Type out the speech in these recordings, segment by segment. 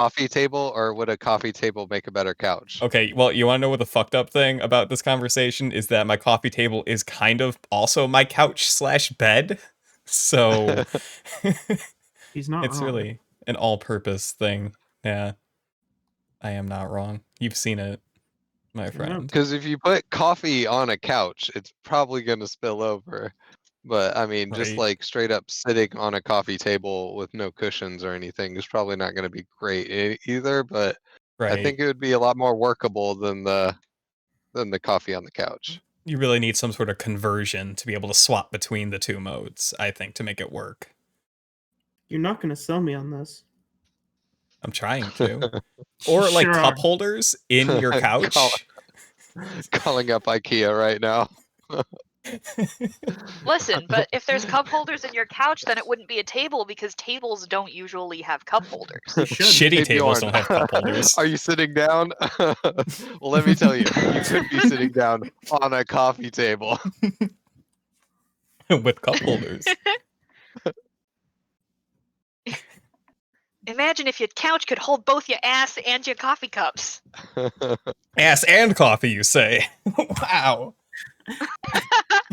coffee table, or would a coffee table make a better couch? Okay, well, you want to know what the fucked up thing about this conversation is that my coffee table is kind of also my couch/bed. So He's not it's wrong. really an all-purpose thing. Yeah. I am not wrong. You've seen it, my friend. Because if you put coffee on a couch, it's probably going to spill over. But I mean, just Right. like straight up sitting on a coffee table with no cushions or anything is probably not going to be great either. But I Right. think it would be a lot more workable than the coffee on the couch. You really need some sort of conversion to be able to swap between the two modes, I think, to make it work. You're not going to sell me on this. I'm trying to. Or like Sure cup are. holders in your couch. Calling up IKEA right now. Listen, but if there's cup holders in your couch, then it wouldn't be a table because tables don't usually have cup holders. They should. Shitty Hey, tables Bjorn, don't have cup holders. Are you sitting down? Well, let me tell you, you could be sitting down on a coffee table. With cup holders. Imagine if your couch could hold both your ass and your coffee cups. Ass and coffee, you say? Wow.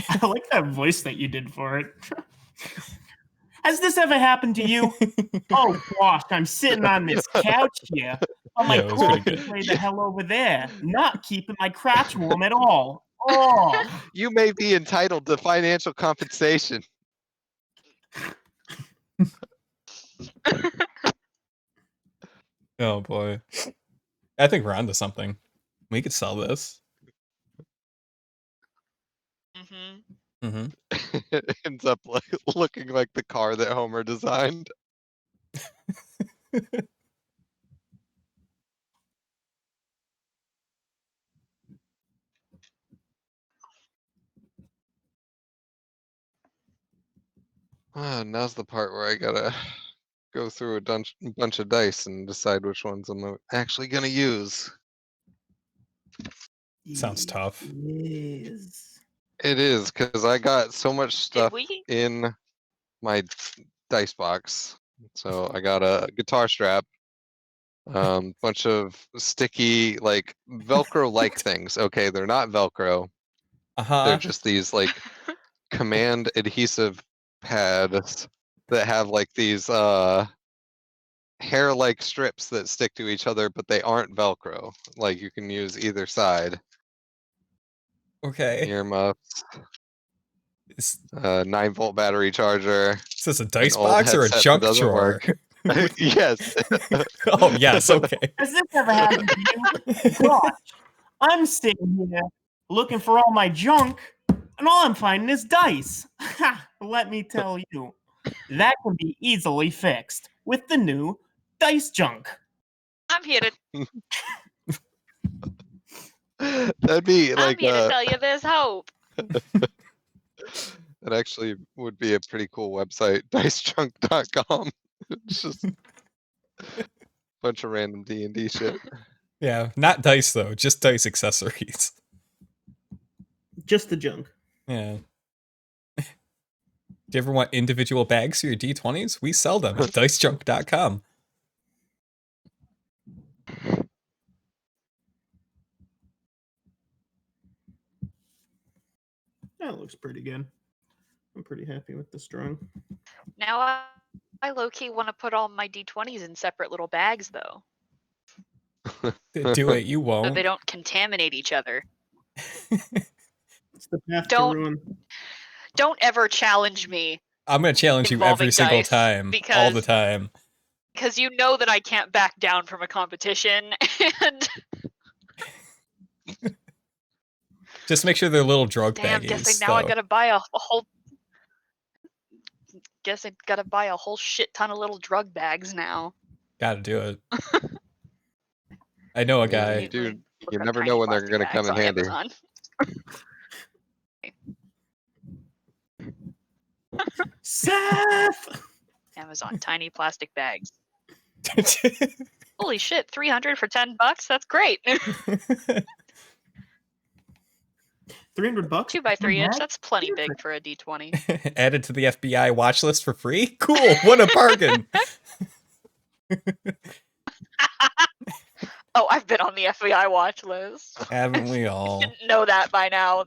I like that voice that you did for it. Has this ever happened to you? Oh gosh, I'm sitting on this couch here. Oh, my Yeah, it was pretty coffee good. tray the hell over there. Not keeping my crotch warm at all. Oh. You may be entitled to financial compensation. Oh boy. I think we're onto something. We could sell this. Mm-hmm. Mm-hmm. It ends up like looking like the car that Homer designed. Now's the part where I gotta go through a bunch of dice and decide which ones I'm actually gonna use. Sounds tough. Yes. It is, because I got so much Did stuff we? in my dice box. So I got a guitar strap, bunch of sticky, like Velcro-like things. Okay, they're not Velcro. Uh-huh. They're just these like command adhesive pads that have like these hair-like strips that stick to each other, but they aren't Velcro. Like you can use either side. Okay. Earmuffs, Is 9-volt battery charger. this a dice old box or a headset that junk doesn't drawer? work. Yes. Oh, yes, okay. Has this ever happened to you? Gosh, I'm sitting here looking for all my junk, and all I'm finding is dice. Let me tell you, that can be easily fixed with the new dice junk. I'm here to That'd be like tell you there's hope. that actually would be a pretty cool website, dicejunk.com. It's just a bunch of random D&D shit. Yeah, not dice though, just dice accessories. Just the junk. Yeah. Do you ever want individual bags for your D20s? We sell them at dicejunk.com. That looks pretty good. I'm pretty happy with the strong. Now I low-key want to put all my D20s in separate little bags, though, Do it, you so won't. they don't contaminate each other. It's the path Don't- to ruin. Don't ever challenge me, I'm gonna challenge you every Involving single dice, time, all the because- time. because you know that I can't back down from a competition, and Just make sure they're little drug damn, baggies. guessing now I though. gotta buy a whole. Guess I gotta buy a whole shit ton of little drug bags now. Gotta do it. I know a guy. Need to Dude, look you up never tiny know when they're plastic gonna come bags in on handy. Amazon. Seth! Amazon tiny plastic bags. Holy shit, 300 for $10? That's great. $300? 2x3 inch, Bag? that's plenty big for a D20. Added to the FBI watch list for free? Cool, what a bargain! Oh, I've been on the FBI watch list. Haven't we all? Didn't know that by now.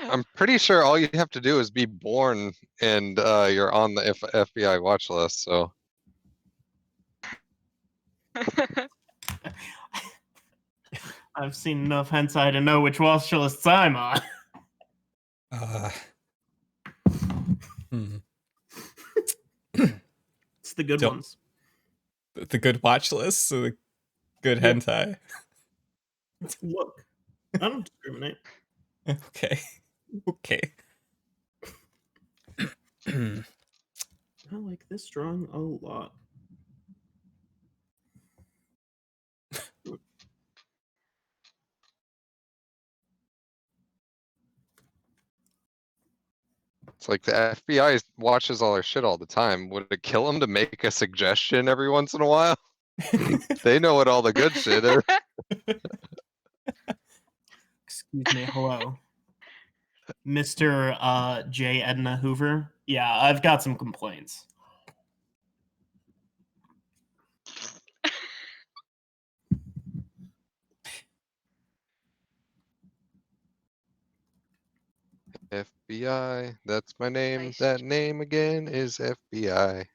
I'm pretty sure all you have to do is be born and you're on the FBI watch list. So I've seen enough hentai to know which watch lists I'm on. It's the good Don't- ones. The good watch lists or the good Yeah. hentai? Look, I don't discriminate. Okay. Okay. I like this drawing a lot. it's like the FBI watches all our shit all the time. Would it kill them to make a suggestion every once in a while? They know what all the good shit is. Excuse me, hello. Mr. J. Edna Hoover. Yeah, I've got some complaints. FBI, that's my name. Nice. That name again is FBI.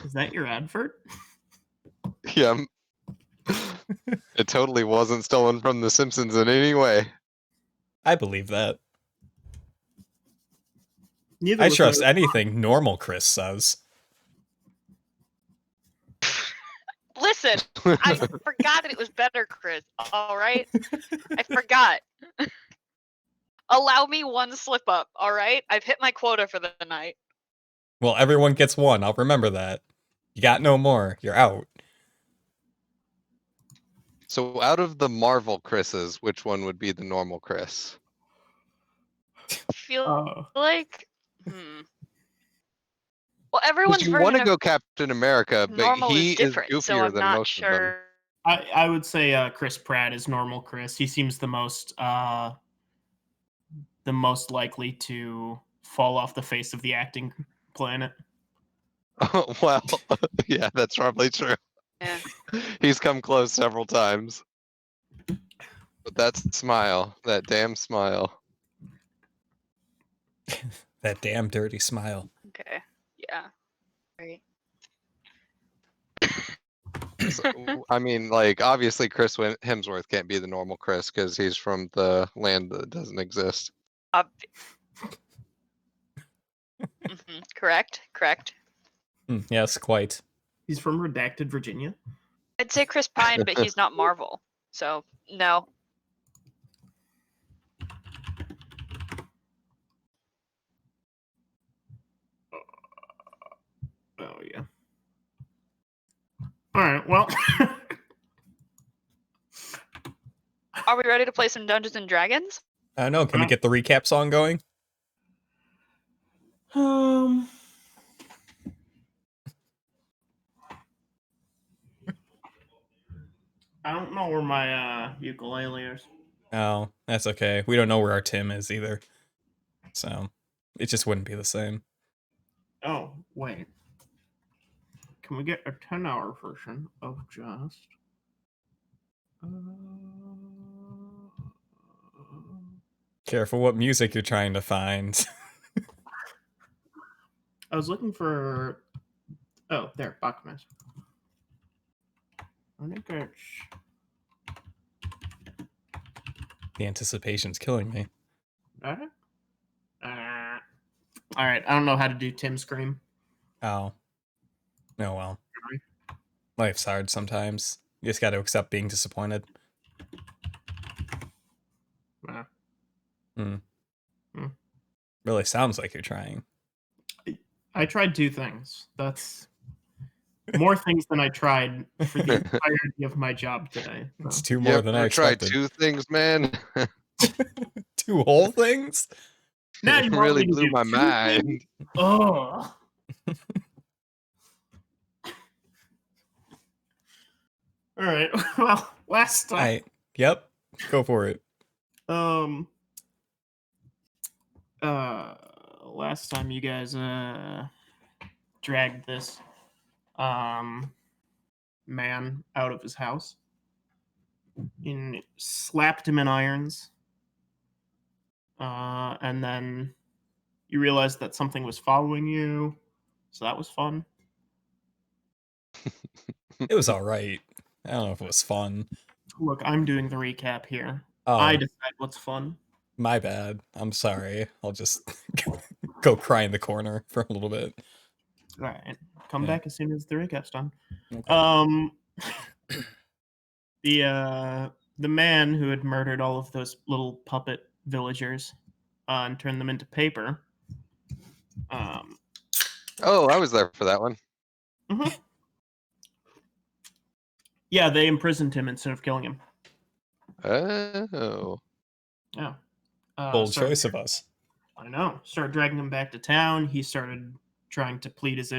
Is that your advert? Yeah. It totally wasn't stolen from The Simpsons in any way. I believe that. Neither I was trust my- anything normal Chris says. Listen, I forgot that it was better, Chris. All right, I forgot. Allow me one slip up. All right, I've hit my quota for the night. Well, everyone gets one. I'll remember that. You got no more. You're out. So out of the Marvel Chris's, which one would be the normal Chris? Feel like, well, 'Cause everyone's you want version to of go Captain America, but normal he is is different, so goofier I'm than not most of them. sure. I would say Chris Pratt is normal Chris. He seems the most likely to fall off the face of the acting planet. Well, yeah, that's probably true. Yeah. He's come close several times. But that smile, that damn smile. That damn dirty smile. Okay. Yeah. Right. So, I mean, like, obviously Chris Hemsworth can't be the normal Chris because he's from the land that doesn't exist. Correct. Correct. Yes, quite. He's from redacted Virginia. I'd say Chris Pine, but he's not Marvel, so no. Oh yeah. All right. Well. Are we ready to play some Dungeons and Dragons? I don't know. Can we get the recap song going? I don't know where my ukulele is. Oh, that's okay. We don't know where our Tim is either. So, it just wouldn't be the same. Oh, wait. Can we get a 10-hour version of just... Careful what music you're trying to find. I was looking for... Oh, there, Bachmas. I think it's... The anticipation's killing me. Got it? All right, I don't know how to do Tim Scream. Oh. Oh well. Life's hard sometimes. You just gotta accept being disappointed. Really sounds like you're trying. I tried 2 things. That's more things than I tried for the entirety of my job today. It's So. 2 more than I tried expected. 2 things, man. 2 whole things? Now It you want really me to blew do my 2 mind. things? Oh. All right. Well, last time. Yep. Go for it. Last time you guys dragged this man out of his house and slapped him in irons. And then you realized that something was following you, so that was fun. It was all right. I don't know if it was fun. Look, I'm doing the recap here. Oh, I decide what's fun. my bad. I'm sorry. I'll just go cry in the corner for a little bit. All right, come Yeah. back as soon as the recap's done. Okay. The man who had murdered all of those little puppet villagers and turned them into paper. Oh, I was there for that one. Mhm. Yeah, they imprisoned him instead of killing him. Oh. Yeah. Bold started- choice of us. I know. Started dragging him back to town. He started trying to plead his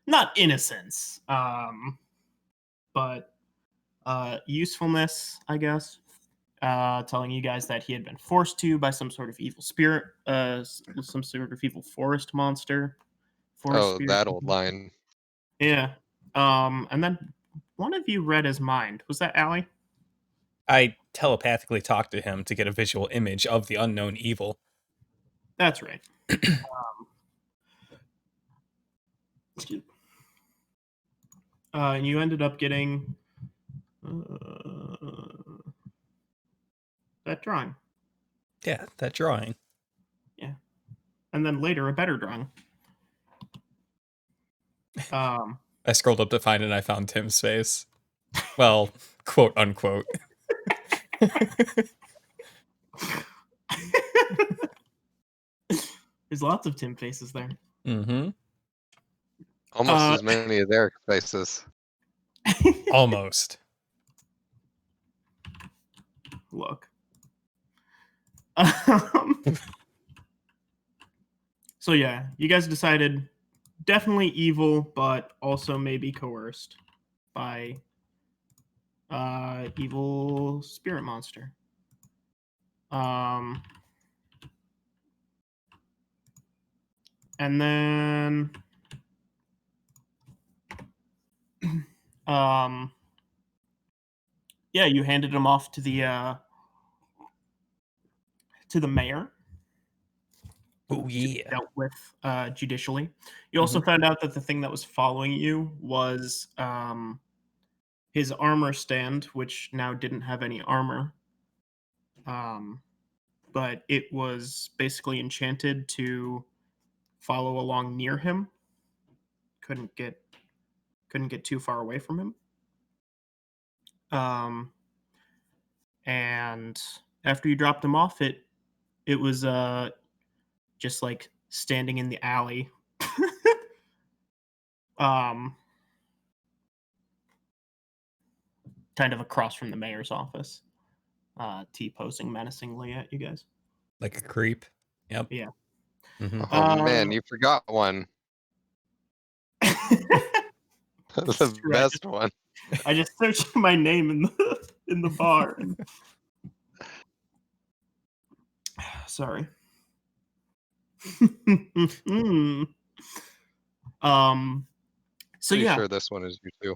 not innocence, but usefulness, I guess. Telling you guys that he had been forced to by some sort of evil spirit, some sort of evil forest monster. Forest Oh, spirit. that old line. Yeah. And then one of you read his mind. Was that Allie? I telepathically talked to him to get a visual image of the unknown evil. That's right. And you ended up getting that drawing. Yeah, that drawing. And then later a better drawing. I scrolled up to find it and I found Tim's face. Well, quote unquote. There's lots of Tim faces there. Mm-hmm. Almost as many as Eric's faces. Almost. Look. So yeah, you guys decided definitely evil, but also maybe coerced by evil spirit monster. And then yeah, you handed him off to the mayor. Oh yeah. Dealt with judicially. You also found out that the thing that was following you was his armor stand, which now didn't have any armor. But it was basically enchanted to follow along near him. Couldn't get too far away from him. And after you dropped him off, it was just like standing in the alley. Kind of across from the mayor's office. T-posing menacingly at you guys. Like a creep. Yep. Yeah. Mm-hmm. Oh man, you forgot one. The True, best one. I just searched my name in the bar. Sorry. So Pretty yeah, sure this one is you too.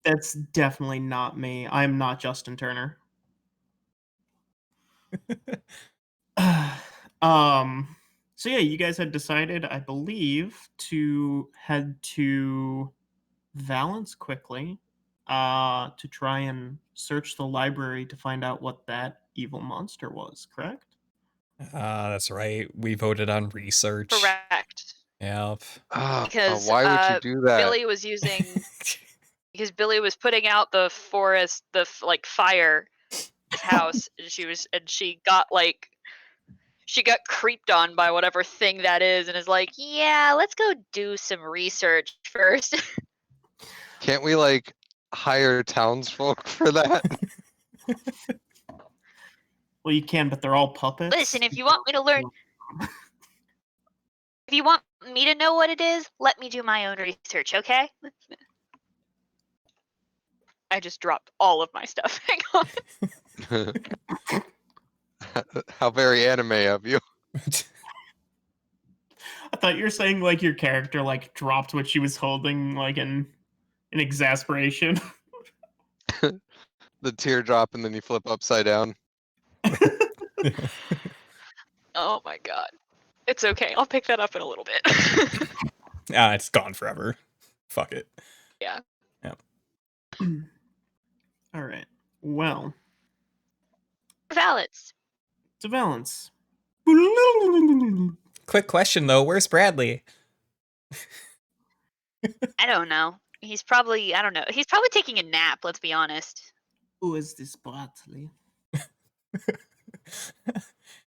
that's definitely not me. I'm not Justin Turner. So yeah, you guys had decided, I believe, to head to Valence quickly, to try and search the library to find out what that evil monster was, correct? That's right. We voted on research. Correct. Yep. Because Why would you do that? Billy was using because Billy was putting out the forest, like fire house, and she got creeped on by whatever thing that is, and is like, yeah, let's go do some research first. Can't we like hire townsfolk for that? Well, you can, but they're all puppets. Listen, if you want me to learn, if you want me to know what it is, let me do my own research, okay? I just dropped all of my stuff. Hang on. How very anime of you. I thought you were saying like your character like dropped what she was holding, like, and in exasperation. The teardrop, and then you flip upside down. Oh my god. It's okay. I'll pick that up in a little bit. It's gone forever. Fuck it. Yeah. All right. Well, Valets. to Valence. Quick question though, where's Bradley? I don't know. He's probably, I don't know. He's probably taking a nap, let's be honest. Who is this Bradley?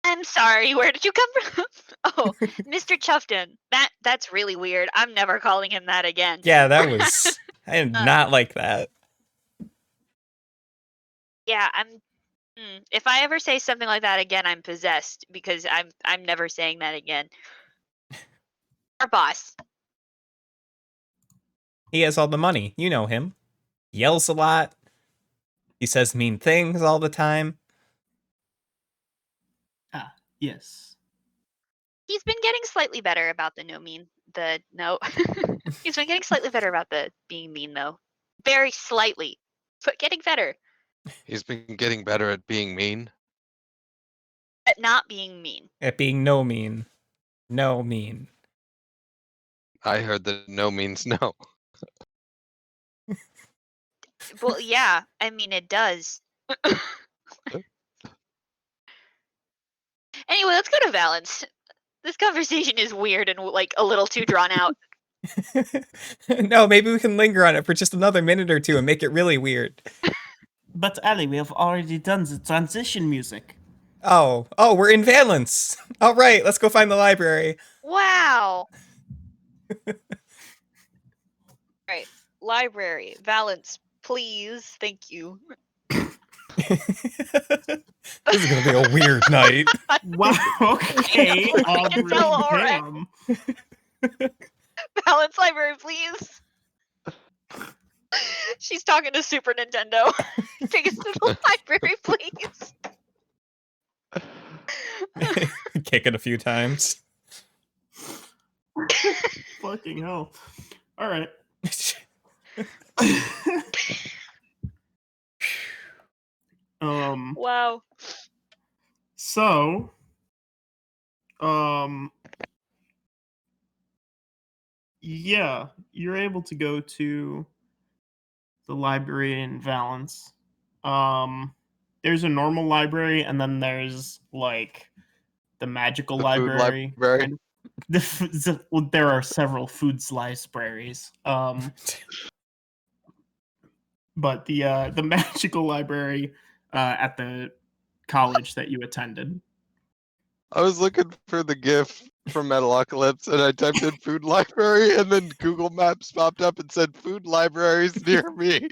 I'm sorry, where did you come from? Oh, Mr. Chuffton. That's really weird. I'm never calling him that again. Yeah, that was I did not like that. Yeah, if I ever say something like that again, I'm possessed because I'm never saying that again. Our boss. He has all the money. You know him. Yells a lot. He says mean things all the time. Ah, yes. He's been getting slightly better about the no. He's been getting slightly better about the being mean though. Very slightly. But getting better He's been getting better at being mean. at not being mean. At being no mean. No mean. I heard that no means no. Well, yeah, I mean it does. Anyway, let's go to Valence. This conversation is weird and like a little too drawn out. No, maybe we can linger on it for just another minute or two and make it really weird. But Ali, we have already done the transition music. Oh, we're in Valence. All right, let's go find the library. Wow. Right. Library. Valence, please. Thank you. This is gonna be a weird night. Wow, okay, Aubrey, tell already. damn. Valence library, please. She's talking to Super Nintendo. Take us to the library, please. Kick it a few times. Fucking hell. All right. Wow. So, yeah, you're able to go to the library in Valence. There's a normal library, and then there's like the magical The food library. library. And well, there are several foods libraries. But the magical library at the college that you attended. I was looking for the GIF from Metalocalypse, and I typed in food library, and then Google Maps popped up and said food libraries near me.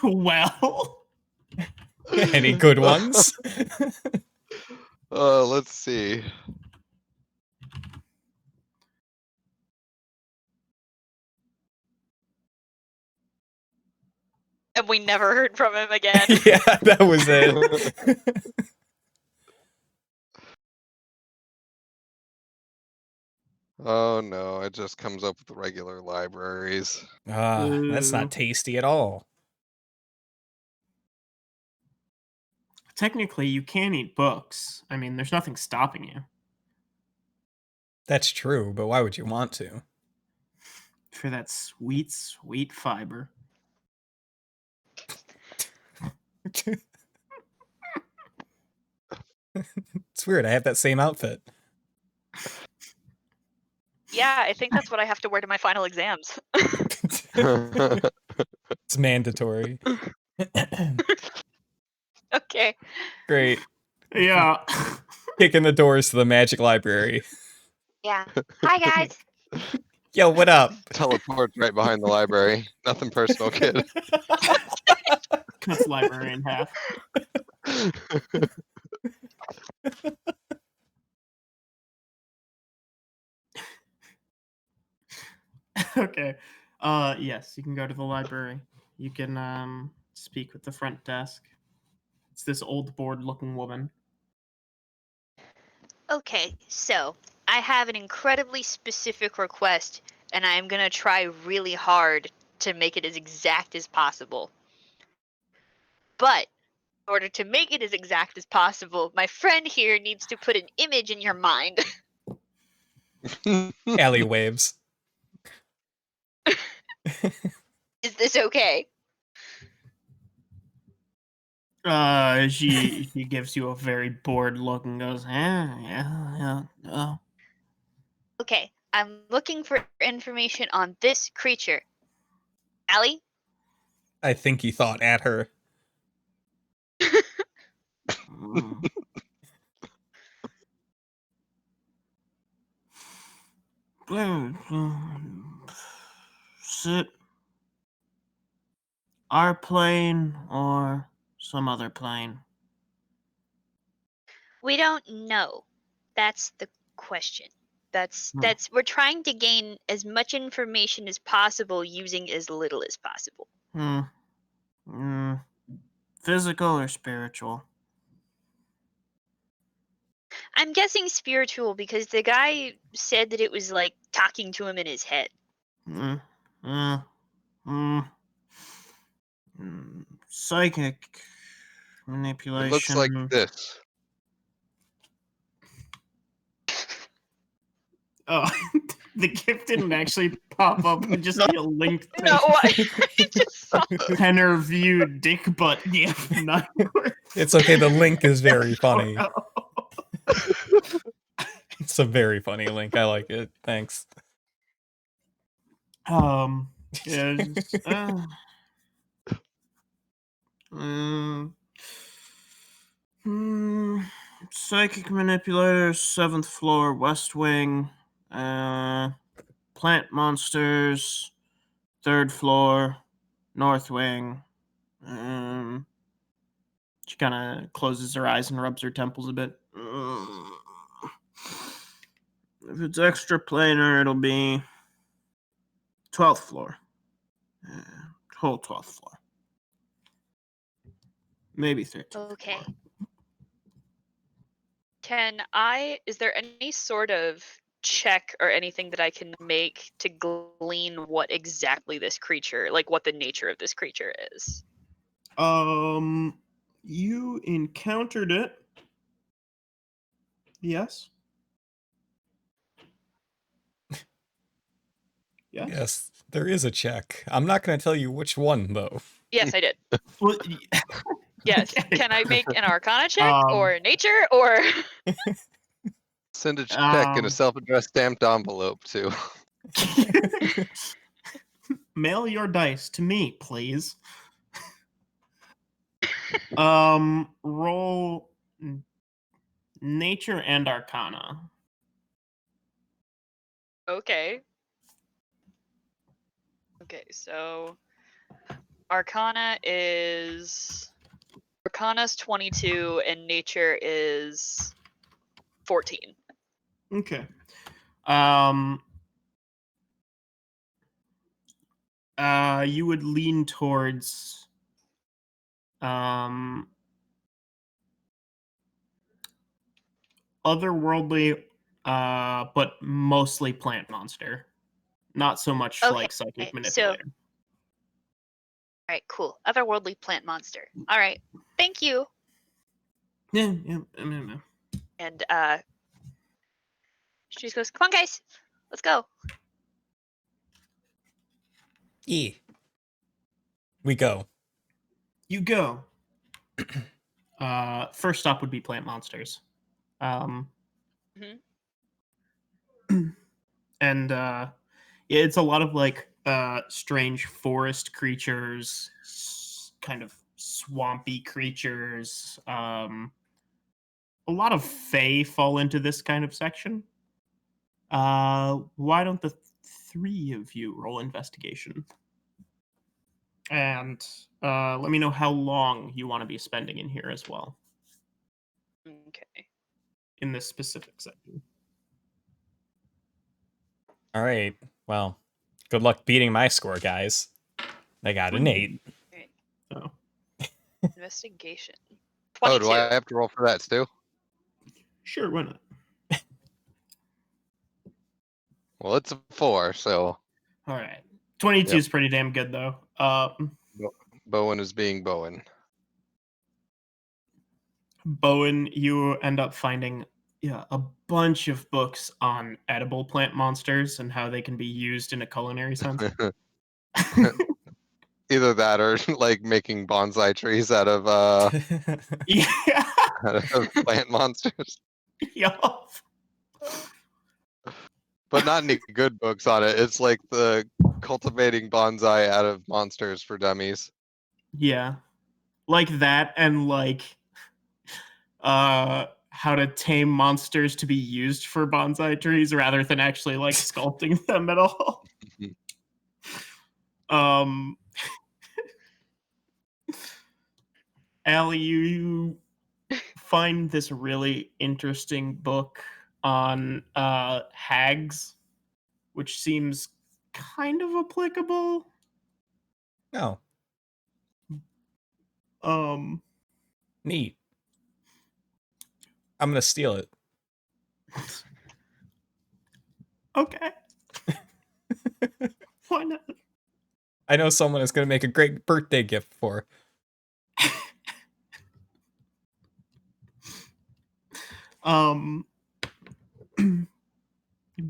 Well, Any good ones? Let's see. And we never heard from him again. Yeah, that was it. Oh no, it just comes up with regular libraries. That's Ooh. not tasty at all. technically, you can eat books. I mean, there's nothing stopping you. That's true, but why would you want to? For that sweet, sweet fiber. It's weird. I have that same outfit. Yeah, I think that's what I have to wear to my final exams. It's mandatory. Okay. Great. Yeah. Kicking the doors to the magic library. Yeah. Hi, guys. Yo, what up? Teleports right behind the library. Nothing personal, kid. Cuts library in half. Okay. Yes, you can go to the library. You can speak with the front desk. It's this old bored looking woman. Okay, so I have an incredibly specific request, and I am gonna try really hard to make it as exact as possible. But in order to make it as exact as possible, my friend here needs to put an image in your mind. Alley waves. Is this okay? She gives you a very bored look and goes, yeah. Okay, I'm looking for information on this creature. Allie? I think he thought at her. Mm. Sit. Our plane or some other plane? We don't know. That's the question. Hmm. We're trying to gain as much information as possible using as little as possible. Physical or spiritual? I'm guessing spiritual because the guy said that it was like talking to him in his head. Mm, mm, mm, Psychic It manipulation. looks like this. Oh, the gift didn't actually pop up. It just be a link to No, I just saw Penner view dick butt gif. Not It's okay, the link is very funny. It's a very funny link. I like it. Thanks. Yeah, just, psychic manipulator, 7th floor, west wing. Plant monsters, 3rd floor, north wing. She kind of closes her eyes and rubs her temples a bit. If it's extra planar, it'll be 12th floor. Whole 12th floor. Maybe 13th Okay. floor. Is there any sort of check or anything that I can make to glean what exactly this creature, like what the nature of this creature is? You encountered it. Yes. Yes. Yes, there is a check. I'm not going to tell you which one, though. Yes, I did. Well, Yes. okay. Can I make an Arcana check Um, or nature or? Send a check in a self-addressed stamped envelope too. Mail your dice to me, please. Roll nature and arcana. Okay. Okay, so Arcana's 22 and nature is 14. Okay. You would lean towards otherworldly, but mostly plant monster. Not so much Okay, like psychic so manipulator. all right, cool. Otherworldly plant monster. All right, thank you. Yeah. And she just goes, "Come on, guys, let's go." Yeah. We go. You go. First stop would be plant monsters. And yeah, it's a lot of like strange forest creatures, kind of swampy creatures. A lot of fae fall into this kind of section. Why don't the three of you roll investigation? And let me know how long you want to be spending in here as well. Okay. In this specific section. All right. Well, good luck beating my score, guys. I got an 8. Oh. Investigation. Oh, 22. do I have to roll for that too? Sure, why not? Well, it's a 4, so All right. 22 is Yep. pretty damn good, though. Bowen is being Bowen. Bowen, you end up finding a bunch of books on edible plant monsters and how they can be used in a culinary sense. Either that or like making bonsai trees out of Yeah. out of plant monsters. Yup. But not any good books on it. It's like the cultivating bonsai out of monsters for dummies. Yeah. Like that and like how to tame monsters to be used for bonsai trees rather than actually like sculpting them at all. Um Allie, you find this really interesting book on hags, which seems kind of applicable. No, Um neat. I'm gonna steal it. okay. Why not? I know someone is gonna make a great birthday gift for. Um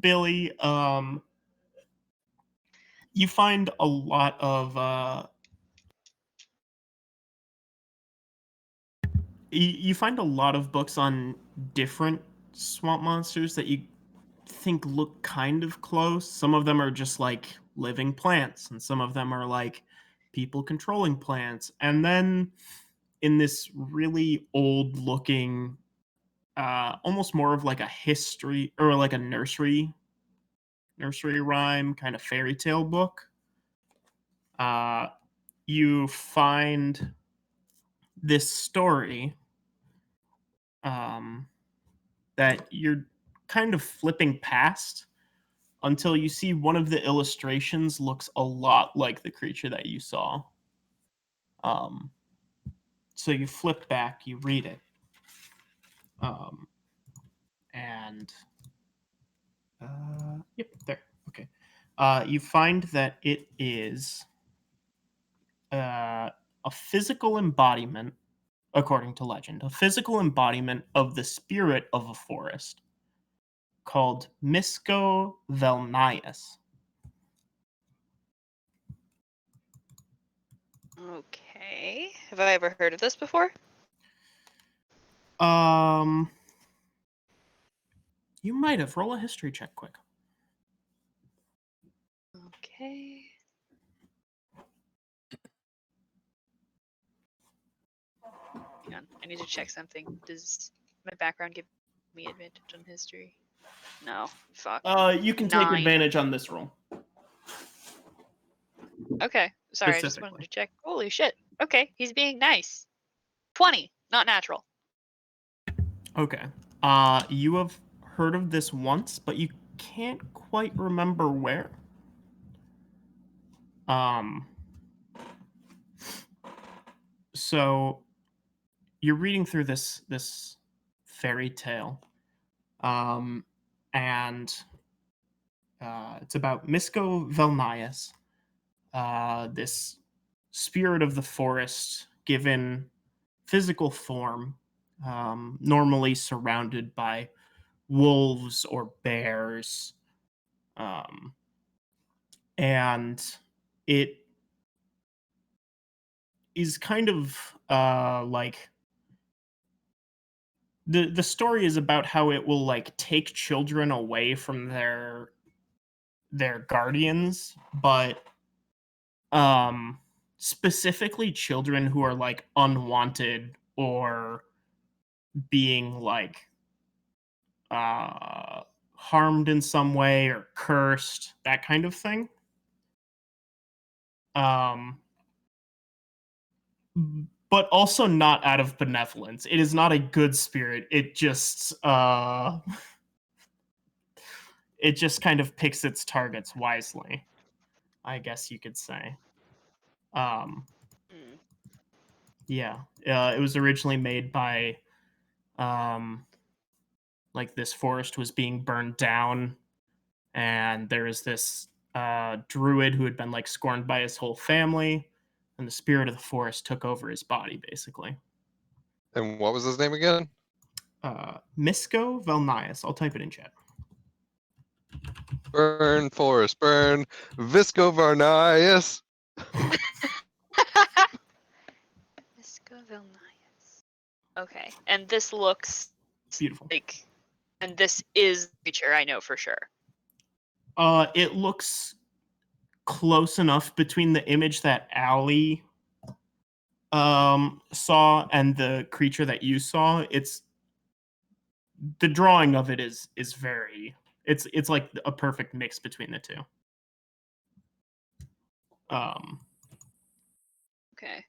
Billy, you find a lot of you find a lot of books on different swamp monsters that you think look kind of close. Some of them are just like living plants, and some of them are like people controlling plants. And then in this really old looking, almost more of like a history or like a nursery rhyme kind of fairy tale book, uh, you find this story um, that you're kind of flipping past until you see one of the illustrations looks a lot like the creature that you saw. Um, so you flip back, you read it, um, and yep, there. Okay. You find that it is a physical embodiment, according to legend, a physical embodiment of the spirit of a forest called Misco Velnias. Okay. Have I ever heard of this before? Um, you might have. Roll a history check quick. Okay. Hang on. I need to check something. Does my background give me advantage on history? No. Fuck. You can take 9. advantage on this roll. Okay. Sorry, I just wanted Specifically. to check. Holy shit. Okay, he's being nice. 20. Not natural. Okay. You have heard of this once, but you can't quite remember where. Um, so you're reading through this fairy tale, and it's about Misco Velnias, this spirit of the forest given physical form, normally surrounded by wolves or bears, um, and it is kind of like the story is about how it will like take children away from their guardians, but specifically children who are like unwanted or being like uh harmed in some way or cursed, that kind of thing. um but also not out of benevolence. It is not a good spirit. It just kind of picks its targets wisely, I guess you could say. um Hmm. yeah, it was originally made by like this forest was being burned down, And there is this druid who had been like scorned by his whole family, and the spirit of the forest took over his body, basically. And what was his name again? Misko Velnias. I'll type it in chat. Burn, forest, burn. Visco Varnias. Okay, and this looks Beautiful. like, and this is the creature I know for sure. It looks close enough between the image that Allie saw and the creature that you saw. It's the drawing of it is very, it's like a perfect mix between the two. Okay.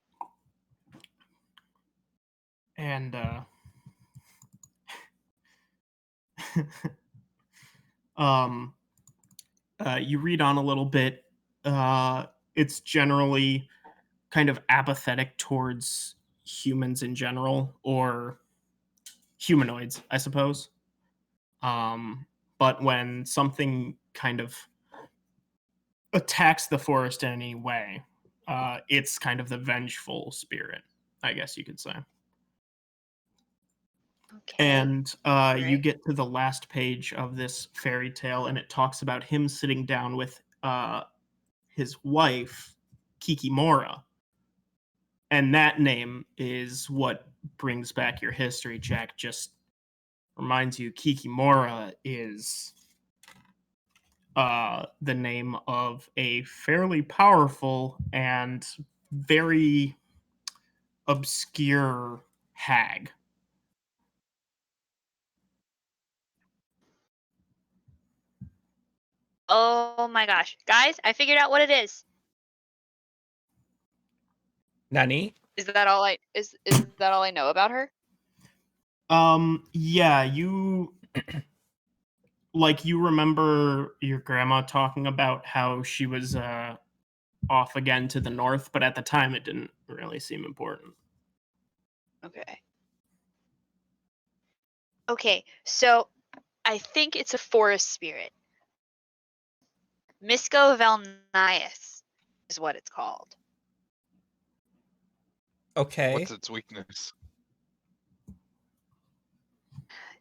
And you read on a little bit. It's generally kind of apathetic towards humans in general, or humanoids, I suppose. But when something kind of attacks the forest in any way, it's kind of the vengeful spirit, I guess you could say. Okay. And you Right. get to the last page of this fairy tale, and it talks about him sitting down with his wife, Kikimora. And that name is what brings back your history check. Just reminds you, Kikimora is the name of a fairly powerful and very obscure hag. Oh my gosh, guys! I figured out what it is. Nani? Is that all I know about her? Yeah, you you remember your grandma talking about how she was off again to the north, but at the time it didn't really seem important. Okay. Okay, so I think it's a forest spirit. Misko Velnias is what it's called. Okay. What's its weakness?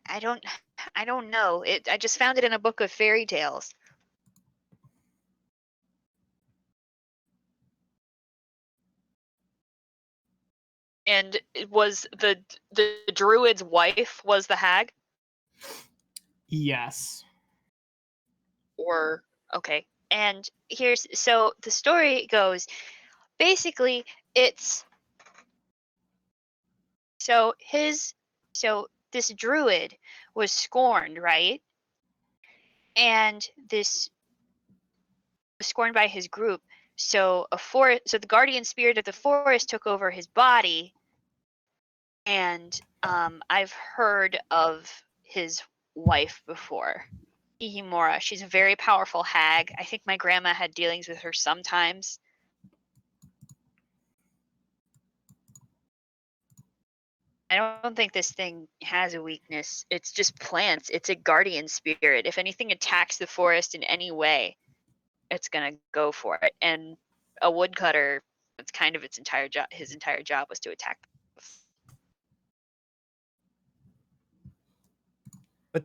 I don't know. I just found it in a book of fairy tales. And it was the druid's wife was the hag? Yes. Or okay. And so the story goes, basically it's so this druid was scorned, right? And this was scorned by his group. So the guardian spirit of the forest took over his body. And I've heard of his wife before, Ihimura. She's a very powerful hag. I think my grandma had dealings with her sometimes. I don't think this thing has a weakness. It's just plants. It's a guardian spirit. If anything attacks the forest in any way, it's gonna go for it. And a woodcutter, it's kind of its entire job. His entire job was to attack. But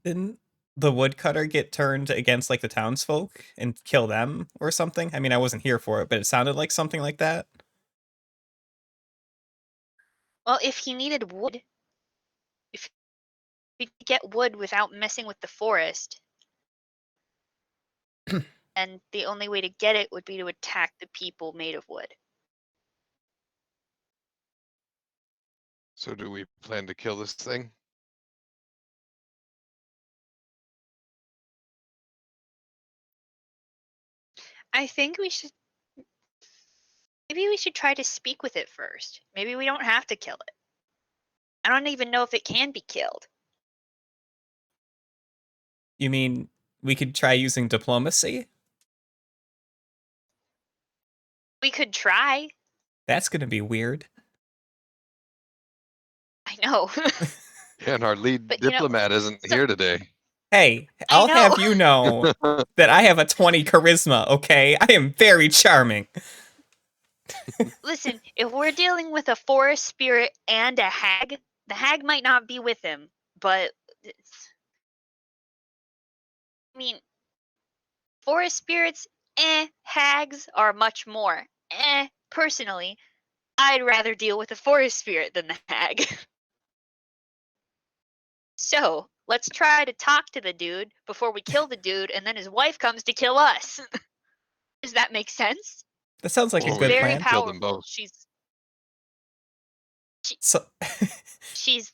didn't the woodcutter get turned against like the townsfolk and kill them or something? I mean, I wasn't here for it, but it sounded like something like that. Well, if he needed wood, if he could get wood without messing with the forest, and the only way to get it would be to attack the people made of wood. So do we plan to kill this thing? I think maybe we should try to speak with it first. Maybe we don't have to kill it. I don't even know if it can be killed. You mean we could try using diplomacy? We could try. That's gonna be weird. I know. Yeah, and our lead But, diplomat isn't here today. Hey, I I'll have know. you know that I have a 20 charisma, okay? I am very charming. Listen, if we're dealing with a forest spirit and a hag, the hag might not be with him, but I mean, forest spirits, hags are much more. Personally, I'd rather deal with a forest spirit than the hag. So, let's try to talk to the dude before we kill the dude, and then his wife comes to kill us. Does that make sense? That sounds like Or a we good can Very plan. kill them powerful. both. So, She's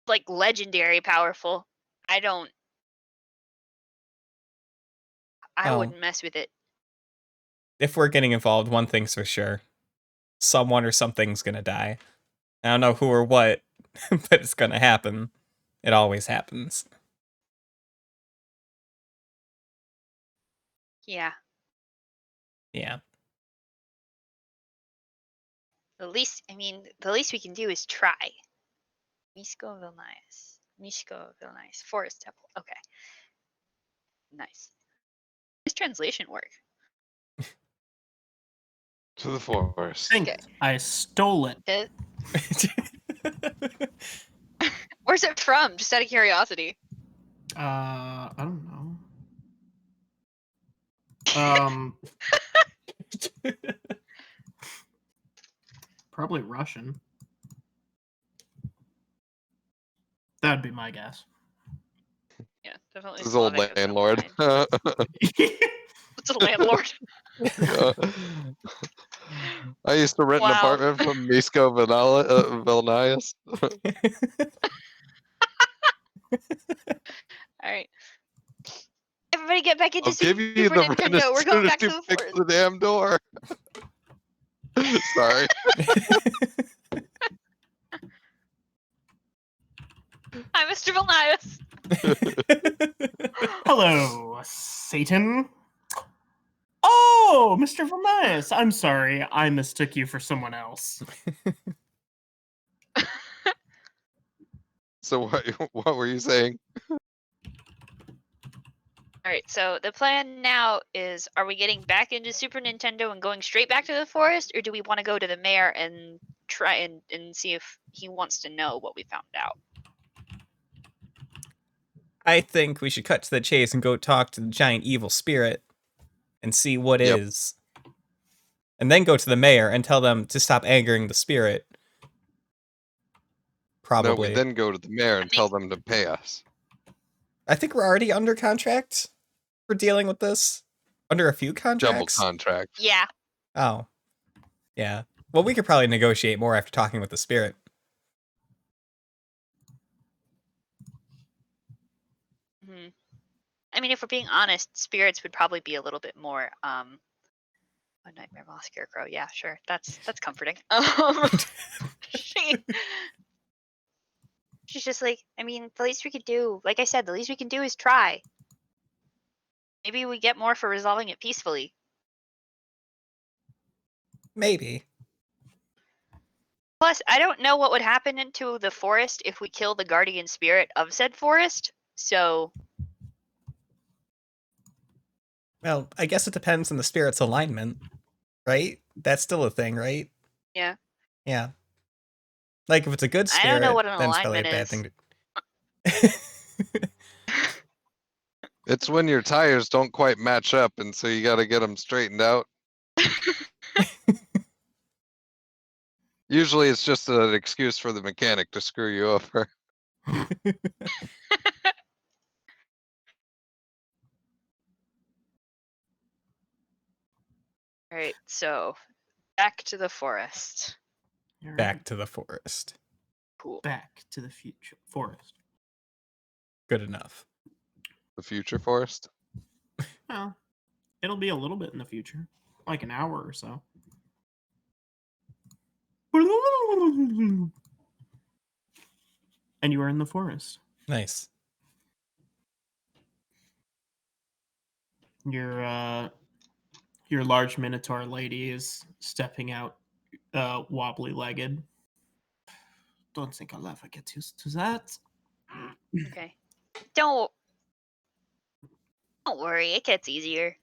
like legendary powerful. I Oh. wouldn't mess with it. if we're getting involved, one thing's for sure. Someone or something's gonna die. I don't know who or what, but it's gonna happen. It always happens. Yeah. Yeah. The least we can do is try. Misko Vilnius. Forest Temple. Okay. Nice. This translation work. To the forest. Think Okay. I stole it. Where's it from? Just out of curiosity. I don't know. Probably Russian. That'd be my guess. Yeah, definitely. His old Slavic of some landlord. kind. It's a landlord. I used to rent an Wow. apartment from Misko Vilnius. All right. Everybody get back into I'll give you Super the rent as Nintendo. We're soon going as back to you the fix forest. the damn door. Sorry. Hi, Mr. Vilnius. Hello, Satan. Oh, Mr. Vermeis. I'm sorry. I mistook you for someone else. So what were you saying? All right, so the plan now is, are we getting back into Super Nintendo and going straight back to the forest, or do we want to go to the mayor and try and see if he wants to know what we found out? I think we should cut to the chase and go talk to the giant evil spirit and see what Yep. is. And then go to the mayor and tell them to stop angering the spirit. No, Probably. we then go to the mayor and tell them to pay us. I think we're already under contract for dealing with this. Under a few Double contracts. contract. Yeah. Oh. Yeah. Well, we could probably negotiate more after talking with the spirit. Hmm. I mean, if we're being honest, spirits would probably be a little bit more. A nightmare moth scarecrow. Yeah, sure. That's comforting. She's just like, I mean, the least we could do, like I said, the least we can do is try. Maybe we get more for resolving it peacefully. Maybe. Plus, I don't know what would happen into the forest if we kill the guardian spirit of said forest. So, Well, I guess it depends on the spirit's alignment, right? That's still a thing, right? yeah. Yeah. Like, if it's a good I spirit, don't know what an then it's probably a alignment bad is. thing to... It's when your tires don't quite match up, and so you got to get them straightened out. Usually, it's just an excuse for the mechanic to screw you over. All right, so back to the forest. All right, Back to the forest. Cool. back to the future forest. Good enough. The future forest. Well, it'll be a little bit in the future, like an hour or so. And you are in the forest. Nice. Your large minotaur lady is stepping out, wobbly legged. Don't think I'll ever get used to that. Okay. Don't Don't worry, it gets easier.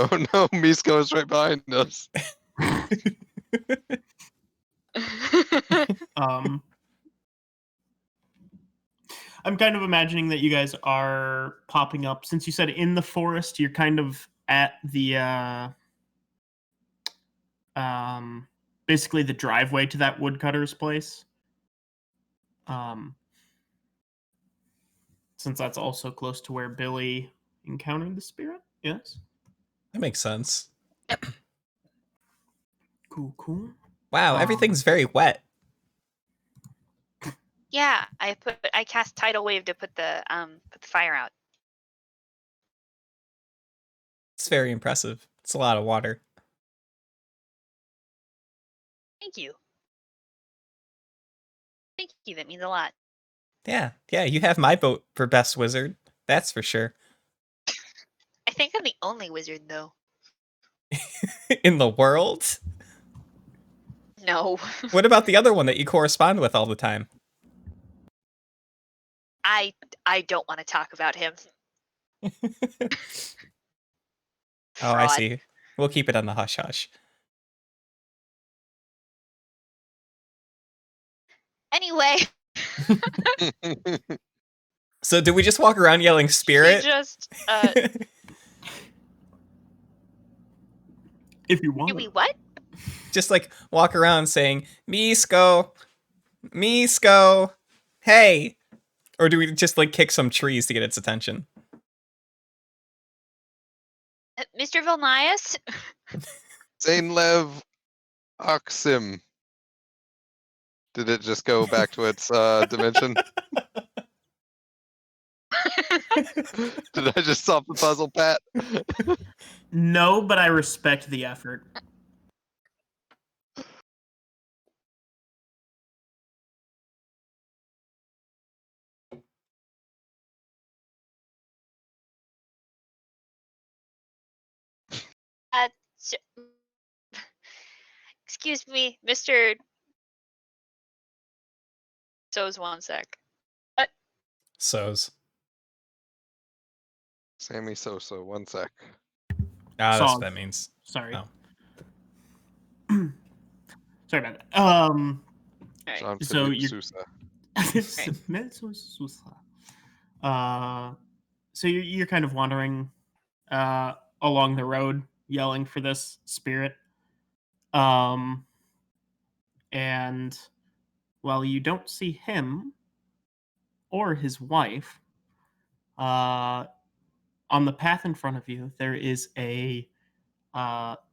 Oh no, Misko is right behind us. I'm kind of imagining that you guys are popping up. Since you said in the forest, you're kind of at the basically the driveway to that woodcutter's place. Since that's also close to where Billy encountered the spirit. Yes. That makes sense. Cool. Wow, everything's very wet. Yeah, I cast tidal wave to put the fire out. It's very impressive. It's a lot of water. Thank you. Thank you. That means a lot. Yeah, you have my vote for best wizard. That's for sure. I think I'm the only wizard though. In the world? No. What about the other one that you correspond with all the time? I don't want to talk about him. Oh, I Fraud. see. We'll keep it on the hush hush. Anyway, So do we just walk around yelling spirit? he just If you want. do we what? Just like walk around saying, Misko, Misko, hey. Or do we just like kick some trees to get its attention? Mr. Vilnius? Zainlev Oxim. Did it just go back to its dimension? Did I just solve the puzzle, Pat? No, but I respect the effort. So, excuse me, Mr. So's one sec. So's. Sammy Sosa, 1 sec. Ah, that's Soz. what that means. Sorry. Oh. Sorry about that. Alright. John So Philip you're- Sousa. So you're kind of wandering along the road, yelling for this spirit. And while you don't see him or his wife, on the path in front of you, there is a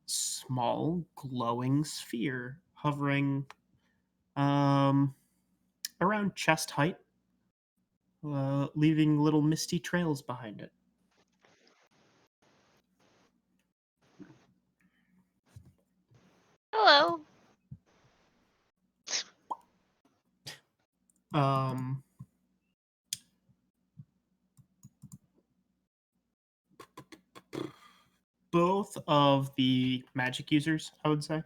small glowing sphere hovering around chest height, leaving little misty trails behind it. Hello. Both of the magic users, I would say,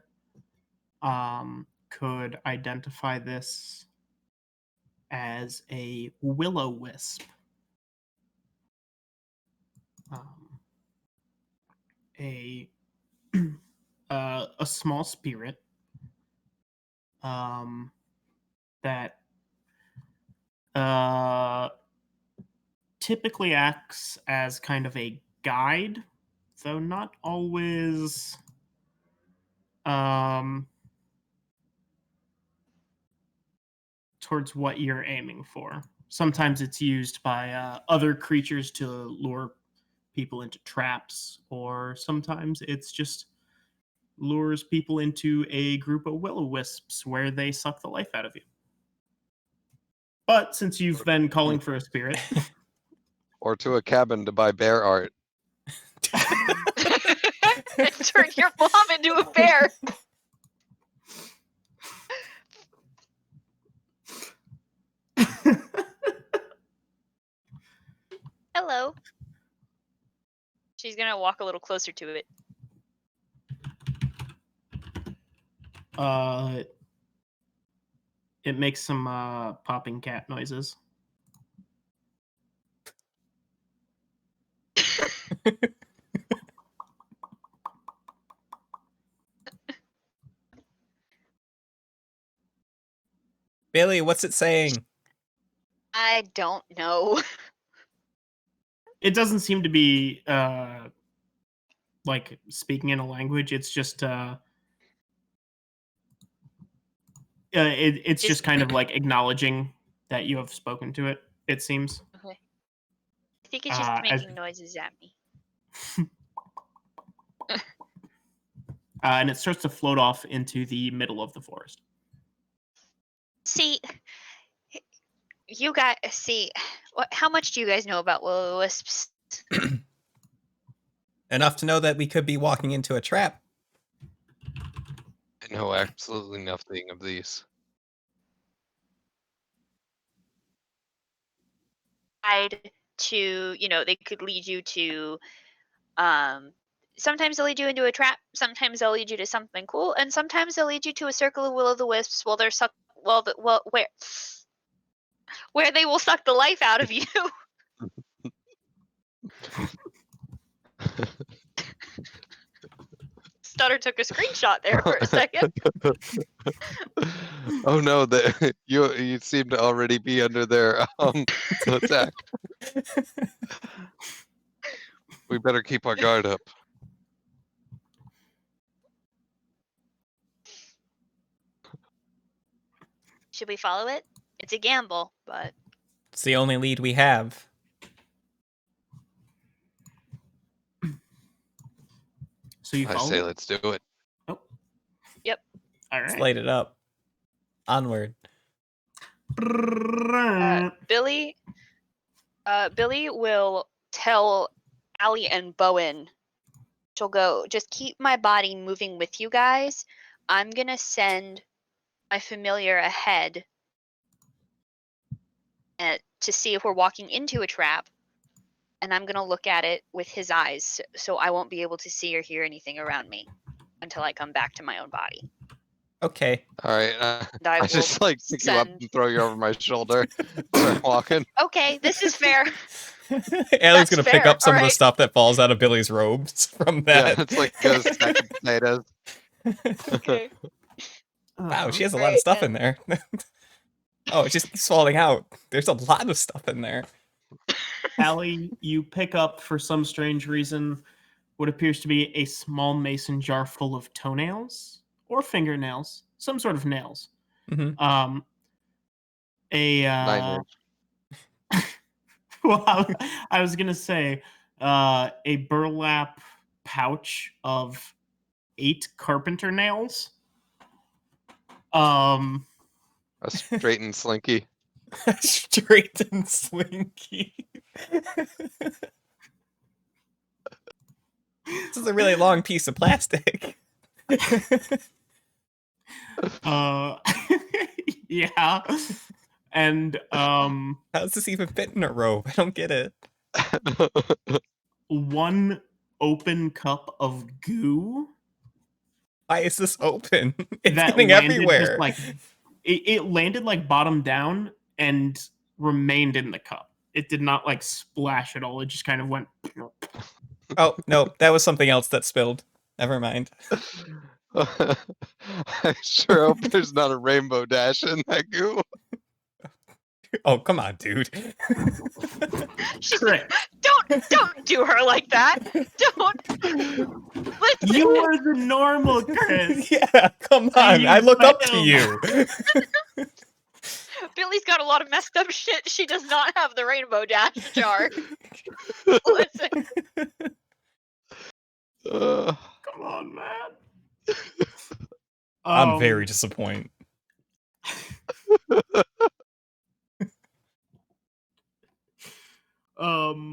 could identify this as a Willow Wisp. A small spirit that typically acts as kind of a guide, though not always towards what you're aiming for. Sometimes it's used by other creatures to lure people into traps, or sometimes it's just lures people into a group of willow wisps where they suck the life out of you. But since you've been calling for a spirit, Or to a cabin to buy bear art. And turn your mom into a bear. Hello. She's gonna walk a little closer to it. It makes some popping cat noises. Billy, what's it saying? I don't know. It doesn't seem to be like speaking in a language. It's just it's just kind of like acknowledging that you have spoken to it. It seems. Okay. I think it's just making noises at me. And it starts to float off into the middle of the forest. See, you guys. See, how much do you guys know about Willow Wisps? Enough to know that we could be walking into a trap. I know absolutely nothing of these. To, they could lead you to, sometimes they'll lead you into a trap, sometimes they'll lead you to something cool, and sometimes they'll lead you to a circle of will-o'-the-wisps while they're where they will suck the life out of you. Stutter took a screenshot there for a second. Oh no, you seem to already be under their attack. We better keep our guard up. Should we follow it? It's a gamble, but It's the only lead we have. So you I follow say it? let's do it. Oh. Yep. All Let's right. light it up. Onward. Billy will tell Allie and Bowen, she'll go, just keep my body moving with you guys. I'm going to send my familiar ahead to see if we're walking into a trap. And I'm going to look at it with his eyes, so I won't be able to see or hear anything around me until I come back to my own body. Okay. All right. I I just like pick you up and throw you over my shoulder. Start walking. Okay, this is fair. Allie's gonna pick fair, up some of the alright. stuff that falls out of Billy's robes from that. Yeah, it's like a stack of potatoes. Okay. Wow, she has a lot of stuff in there. Oh, it just keeps falling out. There's a lot of stuff in there. Allie, you pick up, for some strange reason, what appears to be a small mason jar full of toenails or fingernails, some sort of nails. Mm-hmm. Well, I was gonna say a burlap pouch of 8 carpenter nails. A straight and slinky. Straight and slinky. This is a really long piece of plastic. Yeah. And how does this even fit in a robe? I don't get it. 1 open cup of goo. Why is this open? It's that getting landed everywhere. Just like it landed like bottom down and remained in the cup. It did not like splash at all. It just kind of went. Oh no, that was something else that spilled. Never mind. I sure hope there's not a rainbow dash in that goo. Oh, come on, dude. Correct. Don't do her like that. Don't. Listen. You are the normal, Chris. Yeah, come on. I look up to you. Billy's got a lot of messed up shit. She does not have the rainbow dash jar. Listen. Come on, man. I'm very disappointed.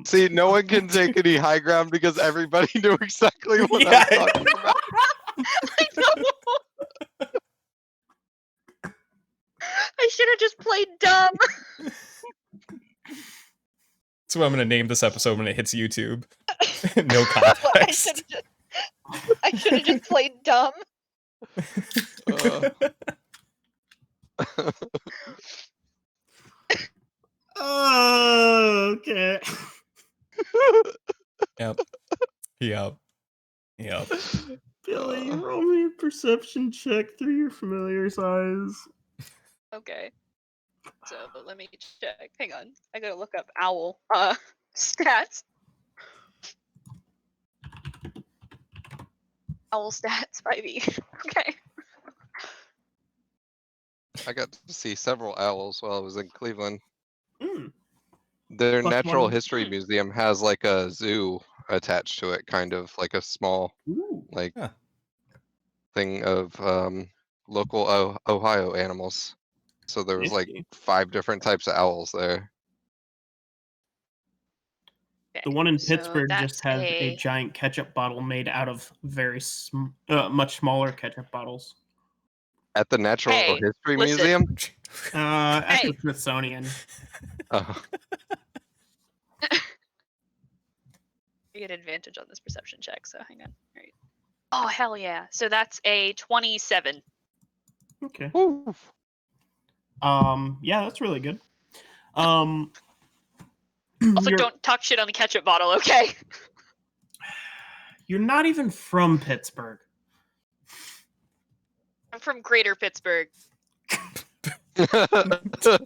See, no one can take any high ground because everybody knew exactly what Yeah, I was talking about. I know. I should have just played dumb. That's what I'm gonna name this episode when it hits YouTube. No context. I should have just played dumb. Oh, okay. Yep. Yep. Yep. Billy, roll me a perception check through your familiar's eyes. Okay. So let me check. Hang on. I gotta look up owl stats. Owl stats 5e. Okay. I got to see several owls while I was in Cleveland. Mm. Their Plus natural one. history museum has like a zoo attached to it, kind of like a small Ooh. like Huh. thing of local Ohio animals. So there was like Nifty. 5 different types of owls there. The one in So Pittsburgh that's just has a a giant ketchup bottle made out of much smaller ketchup bottles. At the Natural Hey, History listen. Museum? At Hey. the Smithsonian. Oh, You get advantage on this perception check, so hang on. All right. Oh hell yeah. So that's a 27. Okay. woo. Yeah, that's really good. Also You're, don't talk shit on the ketchup bottle, okay? you're not even from Pittsburgh. I'm from Greater Pittsburgh. I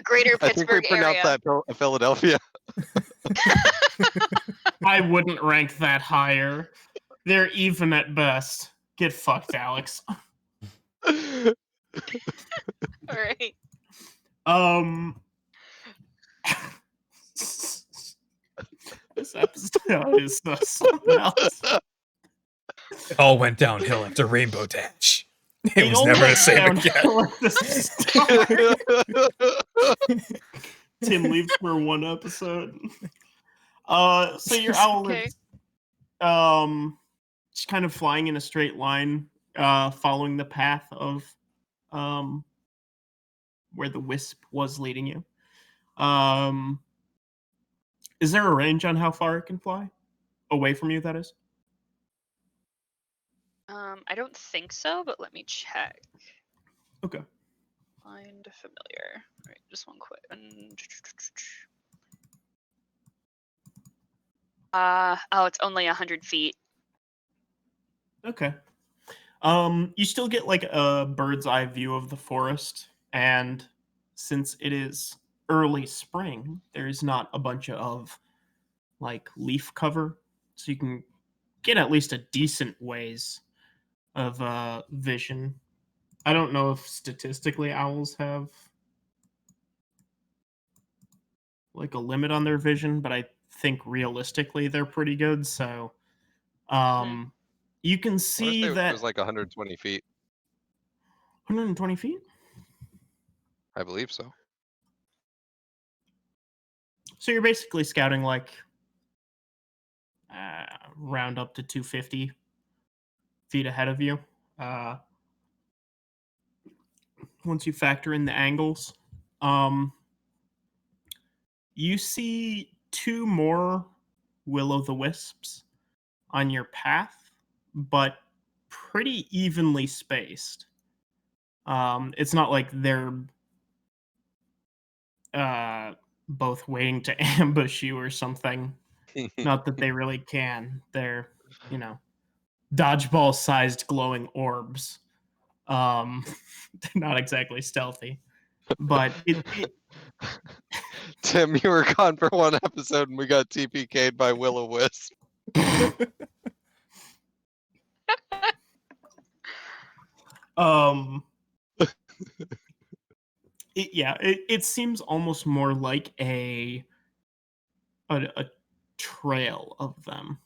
Greater think we Pittsburgh pronounced area. that Philadelphia. I wouldn't rank that higher. They're even at best. Get fucked, Alex. Alright. This episode is something else. It all went downhill after Rainbow Dash. It was all never the went same again. downhill at the start. Tim leaves for one episode. So your owl Okay. is just kind of flying in a straight line, following the path of where the wisp was leading you. Is there a range on how far it can fly? Away from you, that is? I don't think so, but let me check. Okay. Find familiar. Alright, just one quick. Oh, it's only 100 feet. Okay. You still get like a bird's eye view of the forest, and since it is early spring, there's not a bunch of like leaf cover, so you can get at least a decent ways of vision. I don't know if statistically owls have like a limit on their vision, but I think realistically they're pretty good. So, you can I wanna see say that it was like 120 feet. 120 feet. I believe so. So you're basically scouting like round up to 250 feet ahead of you. Once you factor in the angles, you see 2 more Will-o'-the-wisps on your path, but pretty evenly spaced. It's not like they're both waiting to ambush you or something. Not that they really can. They're, dodgeball-sized glowing orbs. They're not exactly stealthy, but it Tim, you were gone for one episode and we got TPK'd by Willow Wisp. it seems almost more like a trail of them.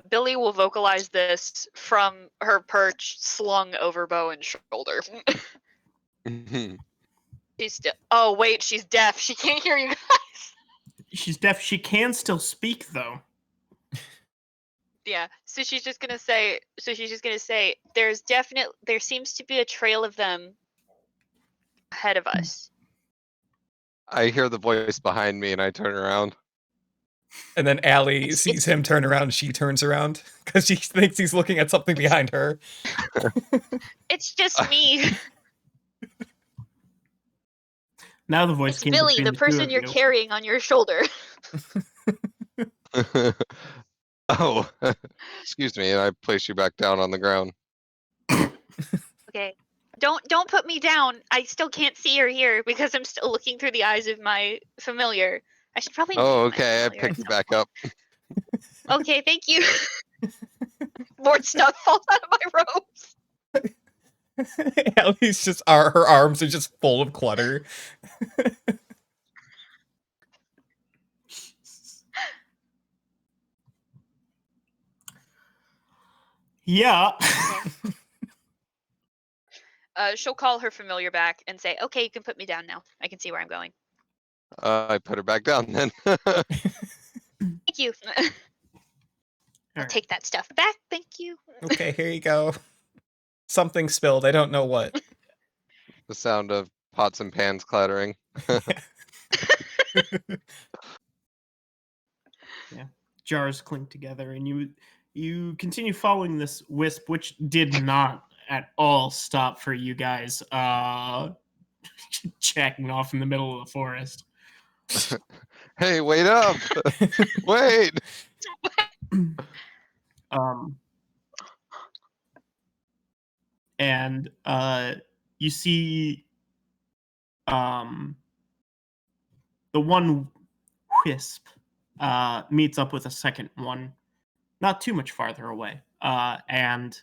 Billy will vocalize this from her perch, slung over bow and shoulder. She's still. Oh wait, she's deaf. She can't hear you guys. She's deaf. She can still speak though. Yeah. So she's just gonna say. There seems to be a trail of them ahead of us. I hear the voice behind me and I turn around. And then Allie sees him turn around, and she turns around because she thinks he's looking at something behind her. It's just me. Now the voice It's came Billy, between the two person of you're you. carrying on your shoulder. Oh, excuse me. I place you back down on the ground. Okay. Don't put me down. I still can't see or hear because I'm still looking through the eyes of my familiar. I should probably name Oh, my okay. I familiar pick at you some back point. up. Okay, thank you. More stuff falls out of my robes. Allie's just her arms are just full of clutter. Yeah. She'll call her familiar back and say, "Okay, you can put me down now. I can see where I'm going. I put her back down then. Thank you. I'll Alright. take that stuff back. Thank you." Okay, here you go. Something spilled. I don't know what. The sound of pots and pans clattering. Jars clink together, and you continue following this wisp, which did not at all stop for you guys checking off in the middle of the forest. Hey, wait up! Wait! And you see the one wisp meets up with a second one, not too much farther away, and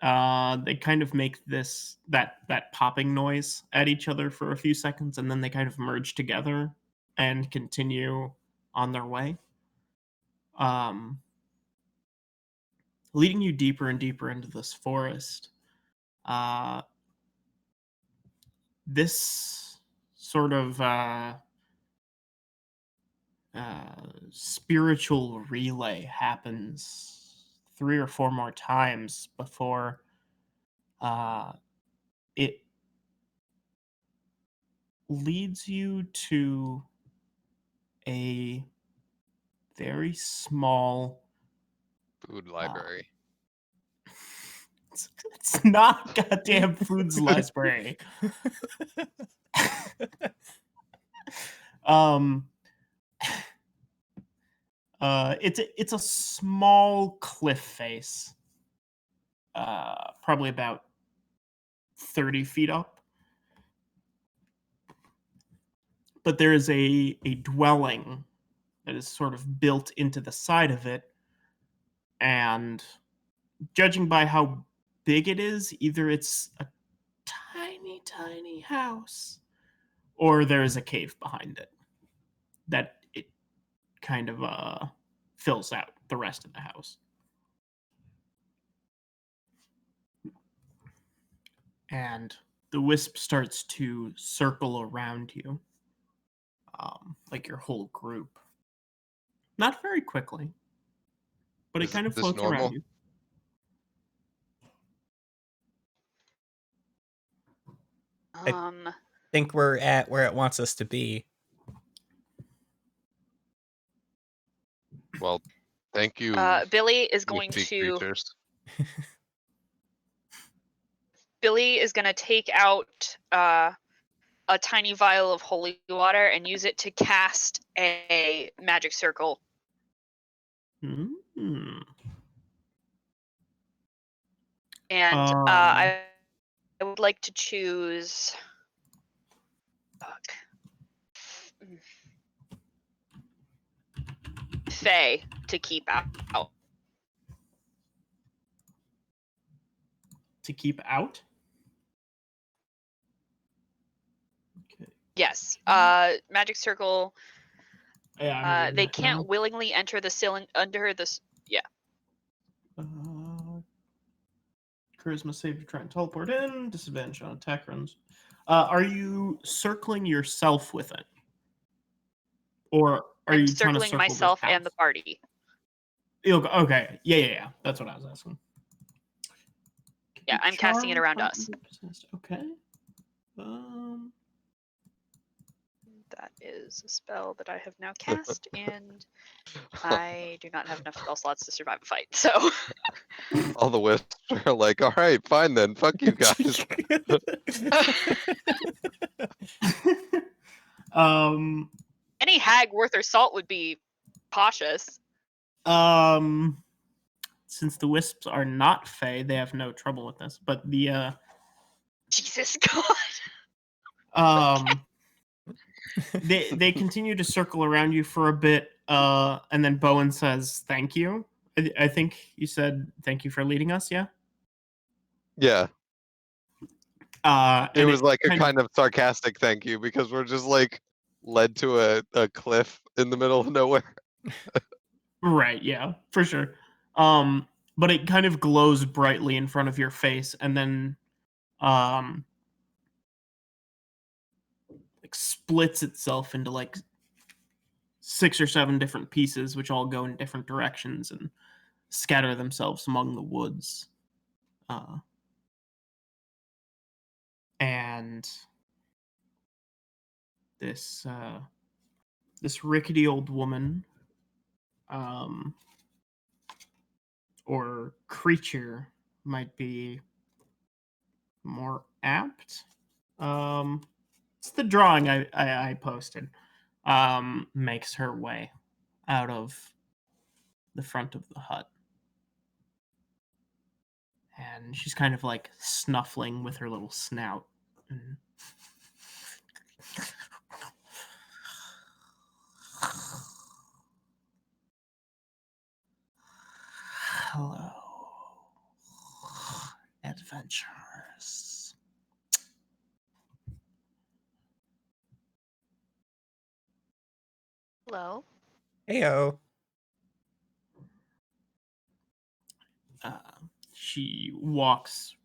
they kind of make that popping noise at each other for a few seconds, and then they kind of merge together and continue on their way, leading you deeper and deeper into this forest. This sort of spiritual relay happens 3 or 4 more times before it leads you to a very small Food library. it's not goddamn Foods Library. It's a small cliff face, probably about 30 feet up. But there is a dwelling that is sort of built into the side of it, and judging by how big it is, either it's a tiny house, or there is a cave behind it that it kind of fills out the rest of the house. And the wisp starts to circle around you, like your whole group. Not very quickly, but it Is kind of this floats around normal? you. Think we're at where it wants us to be. Well, thank you, Billy is going mythic to creatures. take out a tiny vial of holy water and use it to cast a magic circle. Mm-hmm. And I would like to choose Faye to keep out. To keep out? Okay. Yes. Magic circle. Yeah, I'm reading They it can't now. willingly enter the ceiling under this. Yeah. Charisma save to try and teleport in. Disadvantage on attack runs. Are you circling yourself with it? Or are I'm you trying to circling circle myself this house? and the party. Okay. Yeah. That's what I was asking. Yeah, I'm casting it around us. Okay. That is a spell that I have now cast, and I do not have enough spell slots to survive a fight. So All the wisps are like, all right, fine then, fuck you guys. any hag worth her salt would be cautious. Since the wisps are not fey, they have no trouble with this. But the Jesus God. they continue to circle around you for a bit, and then Bowen says, "Thank you." I think you said thank you for leading us. Yeah. Yeah, it And was like a kind kind of sarcastic thank you because we're just like led to a cliff in the middle of nowhere. right, yeah, for sure. But it kind of glows brightly in front of your face, and then like splits itself into like 6 or 7 different pieces, which all go in different directions and scatter themselves among the woods. And this rickety old woman, or creature might be more apt. It's the drawing I posted. Makes her way out of the front of the hut. And she's kind of like snuffling with her little snout. And hello, adventurers. Hello. Heyo. She walks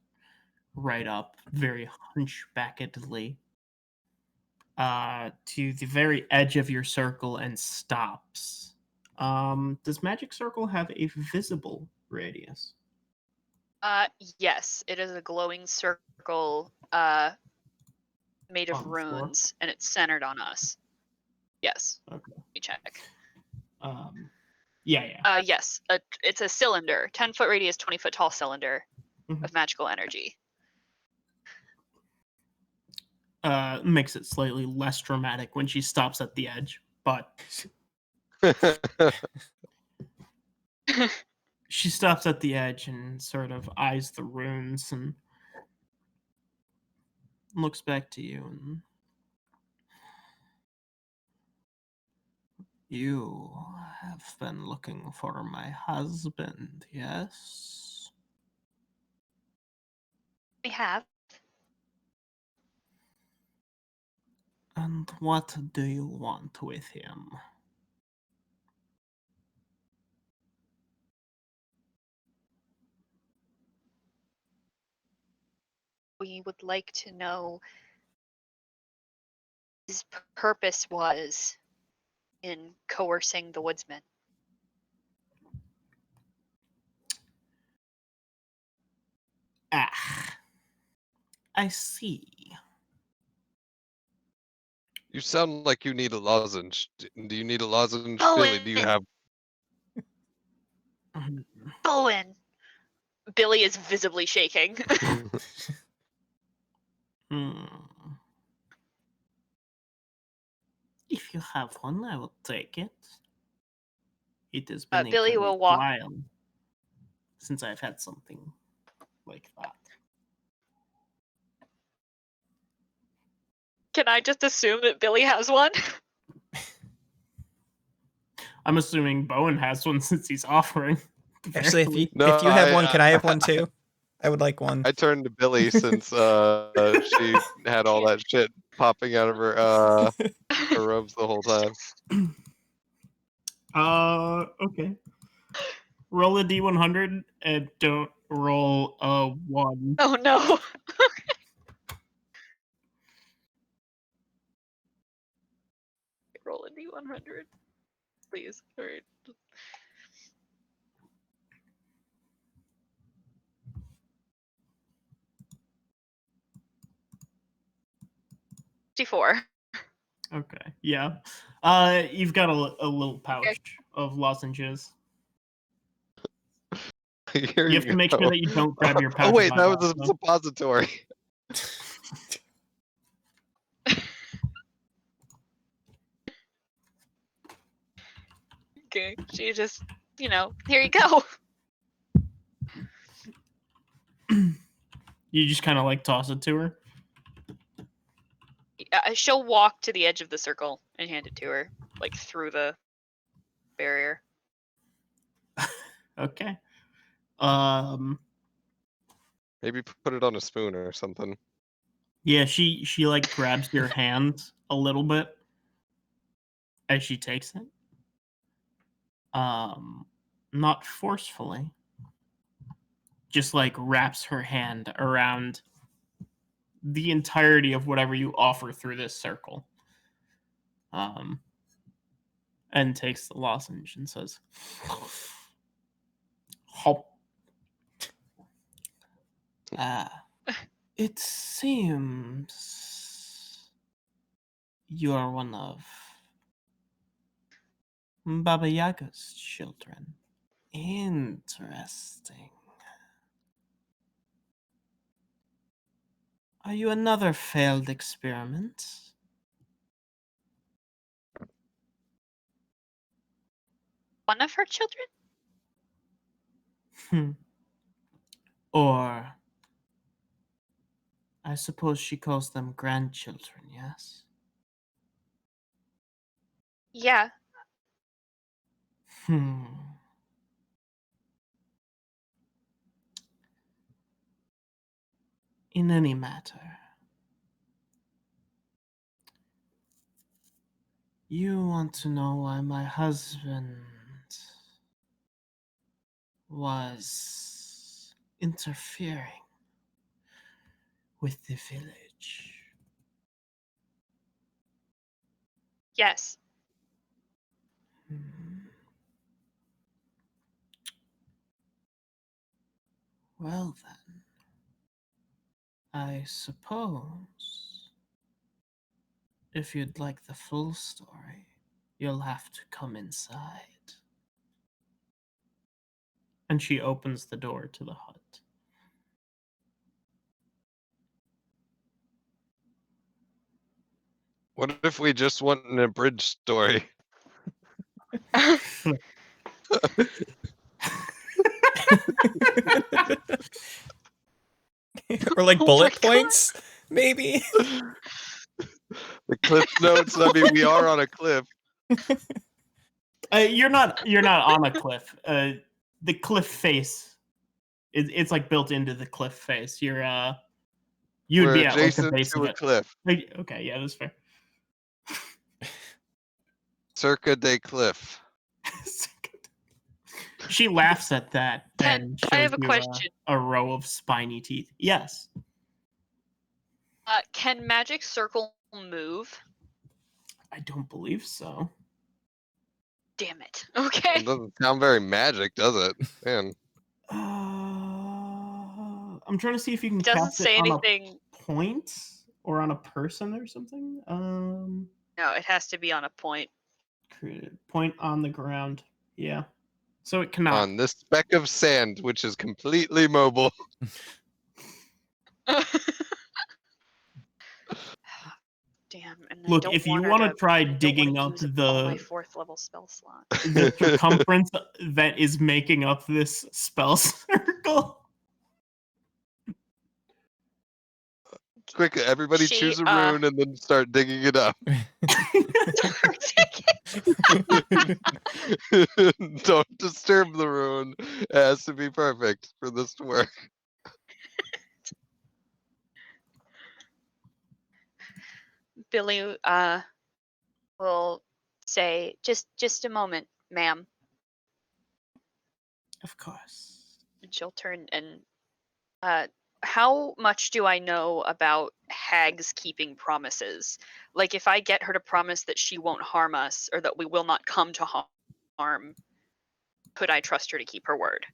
right up, very hunchbackedly, to the very edge of your circle and stops. Does Magic Circle have a visible radius? Yes, it is a glowing circle made On of the floor? runes, and it's centered on us. Yes. Okay. Let me check. Yeah. Yes, it's a cylinder, 10-foot radius, 20-foot tall cylinder of magical energy. Makes it slightly less dramatic when she stops at the edge, but she stops at the edge and sort of eyes the runes and looks back to you and you have been looking for my husband, yes? We have. And what do you want with him? We would like to know his purpose was in coercing the woodsman. Ah, I see. You sound like you need a lozenge. Do you need a lozenge, Bowen! Billy? Do you have? Bowen! Billy is visibly shaking. If you have one, I will take it. It has been Billy a will walk. while since I've had something like that. Can I just assume that Billy has one? I'm assuming Bowen has one since he's offering. Actually, if you No, if you have one, can I have one too? I would like one. I turned to Billy since she had all that shit popping out of her robes the whole time. Okay. Roll a d100 and don't roll a 1. Oh no. Roll a d100. Please. Alright. D4. Okay. Yeah. You've got a little pouch of lozenges. Here You have to make sure go. that you don't grab your pouch. Oh wait, of that was eyeballs, a though. suppository. Okay. She just, here you go. You just kind of like toss it to her. She'll walk to the edge of the circle and hand it to her, like through the barrier. Okay. Maybe put it on a spoon or something. Yeah, she like grabs your hand a little bit as she takes it. Not forcefully. Just like wraps her hand around the entirety of whatever you offer through this circle. And takes the lozenge and says, "Hop." It seems you are one of Baba Yaga's children. Interesting. Are you another failed experiment? One of her children? Or, I suppose she calls them grandchildren, yes? Yeah. In any matter, you want to know why my husband was interfering with the village. Yes. Well then, I suppose if you'd like the full story, you'll have to come inside. And she opens the door to the hut. What if we just want an abridged story? Or like Oh bullet my God. points, maybe. The cliff notes. I mean, we are on a cliff. You're not on a cliff. The cliff face, it's like built into the cliff face. You'd We're be at like the adjacent base to of a it. cliff. Okay, yeah, that's fair. Circa de cliff. She laughs at that and I shows have a you question. a row of spiny teeth. Yes. Can magic circle move? I don't believe so. Damn it. Okay. It doesn't sound very magic, does it? Man. I'm trying to see if you can It doesn't cast it say on anything. a point or on a person or something. No, it has to be on a point. Created point on the ground. Yeah. So it cannot. On this speck of sand, which is completely mobile. Damn. And I Look, don't if you want her want to try I don't wanna digging up use all my the 4th level spell slot. the circumference that is making up this spell circle. Quick, everybody choose a rune and then start digging it up. Don't disturb the rune. It has to be perfect for this to work. Billy will say, just a moment, ma'am. Of course. And she'll turn and how much do I know about hags keeping promises? Like, if I get her to promise that she won't harm us or that we will not come to harm, could I trust her to keep her word?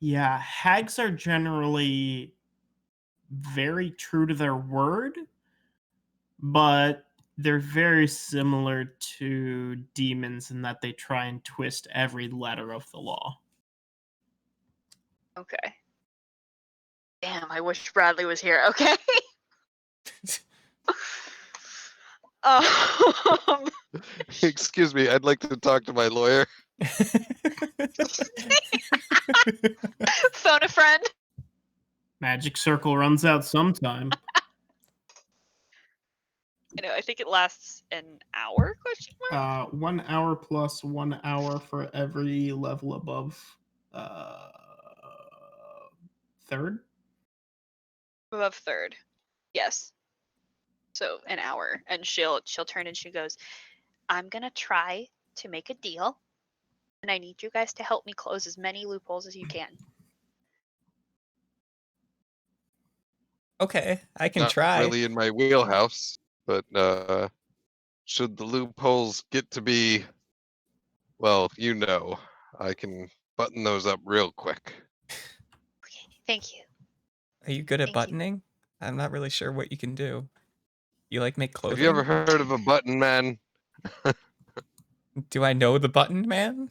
Yeah, hags are generally very true to their word, but they're very similar to demons in that they try and twist every letter of the law. Okay. Damn, I wish Bradley was here. Okay. um, Excuse me, I'd like to talk to my lawyer. phone a friend. Magic circle runs out sometime. I think it lasts an hour? Question mark. 1 hour plus 1 hour for every level above third. Above third. Yes. So an hour, and she'll turn and she goes, "I'm gonna try to make a deal, and I need you guys to help me close as many loopholes as you can." Okay, I can Not try. really in my wheelhouse, but should the loopholes get to be, well, I can button those up real quick. Okay, thank you. Are you good at Thank you. buttoning? I'm not really sure what you can do. You like make clothing? Have you ever heard of a button man? Do I know the button man?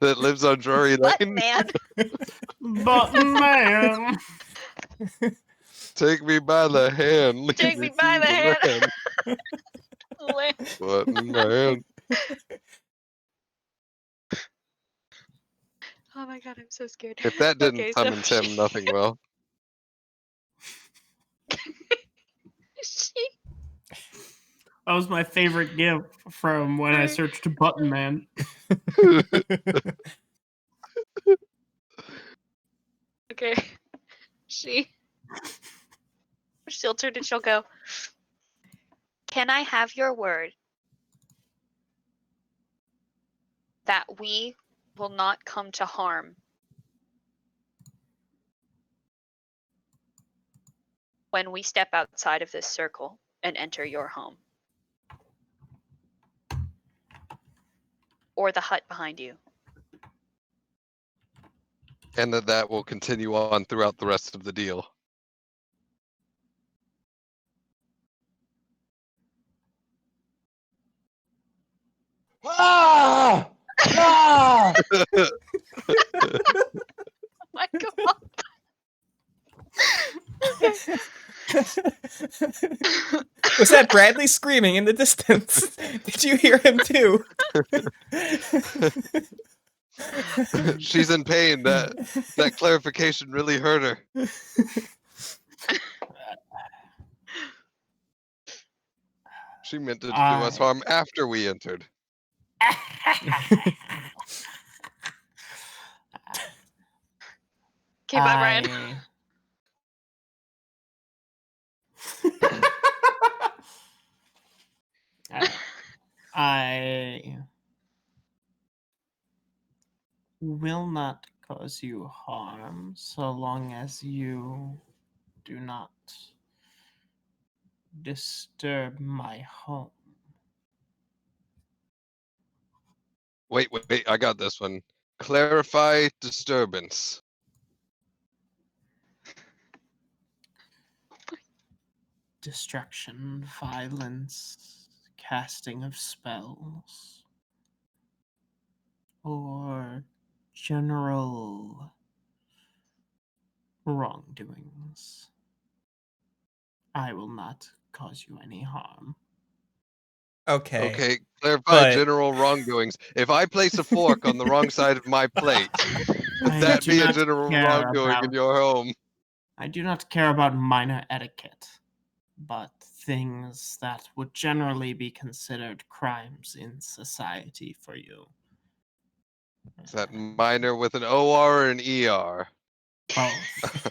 That lives on Drury Button Lane? man. Button man. Take me by the hand. lead Take me to by the hand. land. Button man. Oh my god, I'm so scared. If that didn't Okay, so summon Tim, nothing will. she That was my favorite gift from when I searched Button Man. Okay. She'll turn and she'll go, "Can I have your word that we will not come to harm when we step outside of this circle and enter your home? Or the hut behind you." And that will continue on throughout the rest of the deal. Ah! Ah! Oh my god. Was that Bradley screaming in the distance? Did you hear him too? She's in pain. That clarification really hurt her. She meant to do us harm after we entered. Okay, bye, Brian. I will not cause you harm so long as you do not disturb my home. Wait, I got this one. Clarify disturbance. Destruction, violence, casting of spells, or general wrongdoings. I will not cause you any harm. Okay. Okay, clarify but- general wrongdoings. If I place a fork on the wrong side of my plate, would I that do be a not general care wrongdoing in about- your home? I do not care about minor etiquette, but things that would generally be considered crimes in society for you. Is that minor with an OR or an ER? Both.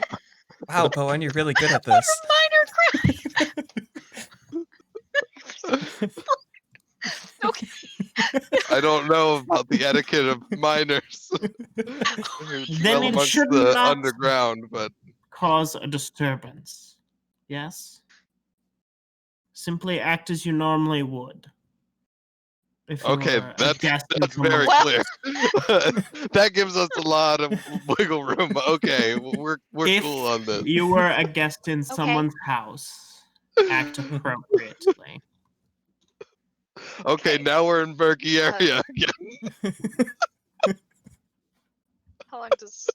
Wow, Bowen, you're really good at this. Minor crime. Okay. I don't know about the etiquette of minors. Then it amongst should the not- underground, but Cause a disturbance. Yes? Simply act as you normally would. If you Okay, were a that's guest in that's someone's very Well- clear. That gives us a lot of wiggle room. Okay, we're If cool on this. you were a guest in someone's house, act appropriately. Okay, Okay. now we're in Berkey Uh, area again. How long does?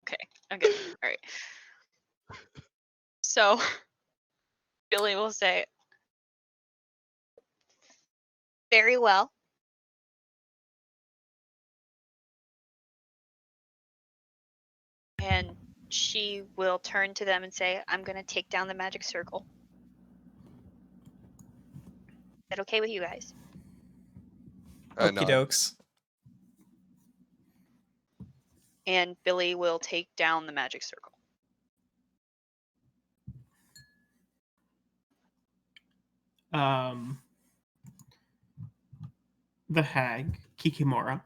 Okay, I'm good. All right. So Billy will say, "Very well." And she will turn to them and say, "I'm gonna take down the magic circle. Is that okay with you guys?" I Okie know. dokes. And Billy will take down the magic circle. The hag, Kikimora,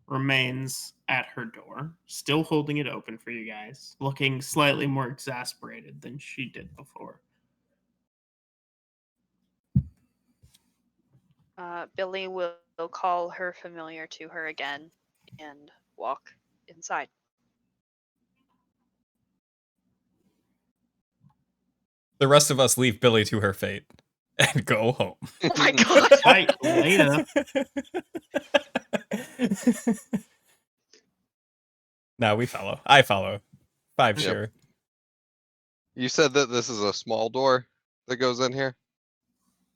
remains at her door, still holding it open for you guys, looking slightly more exasperated than she did before. Billy will call her familiar to her again and walk inside. The rest of us leave Billy to her fate and go home. Oh my god! Right, later. No, we follow. I follow. 5 Yep. sure. You said that this is a small door that goes in here.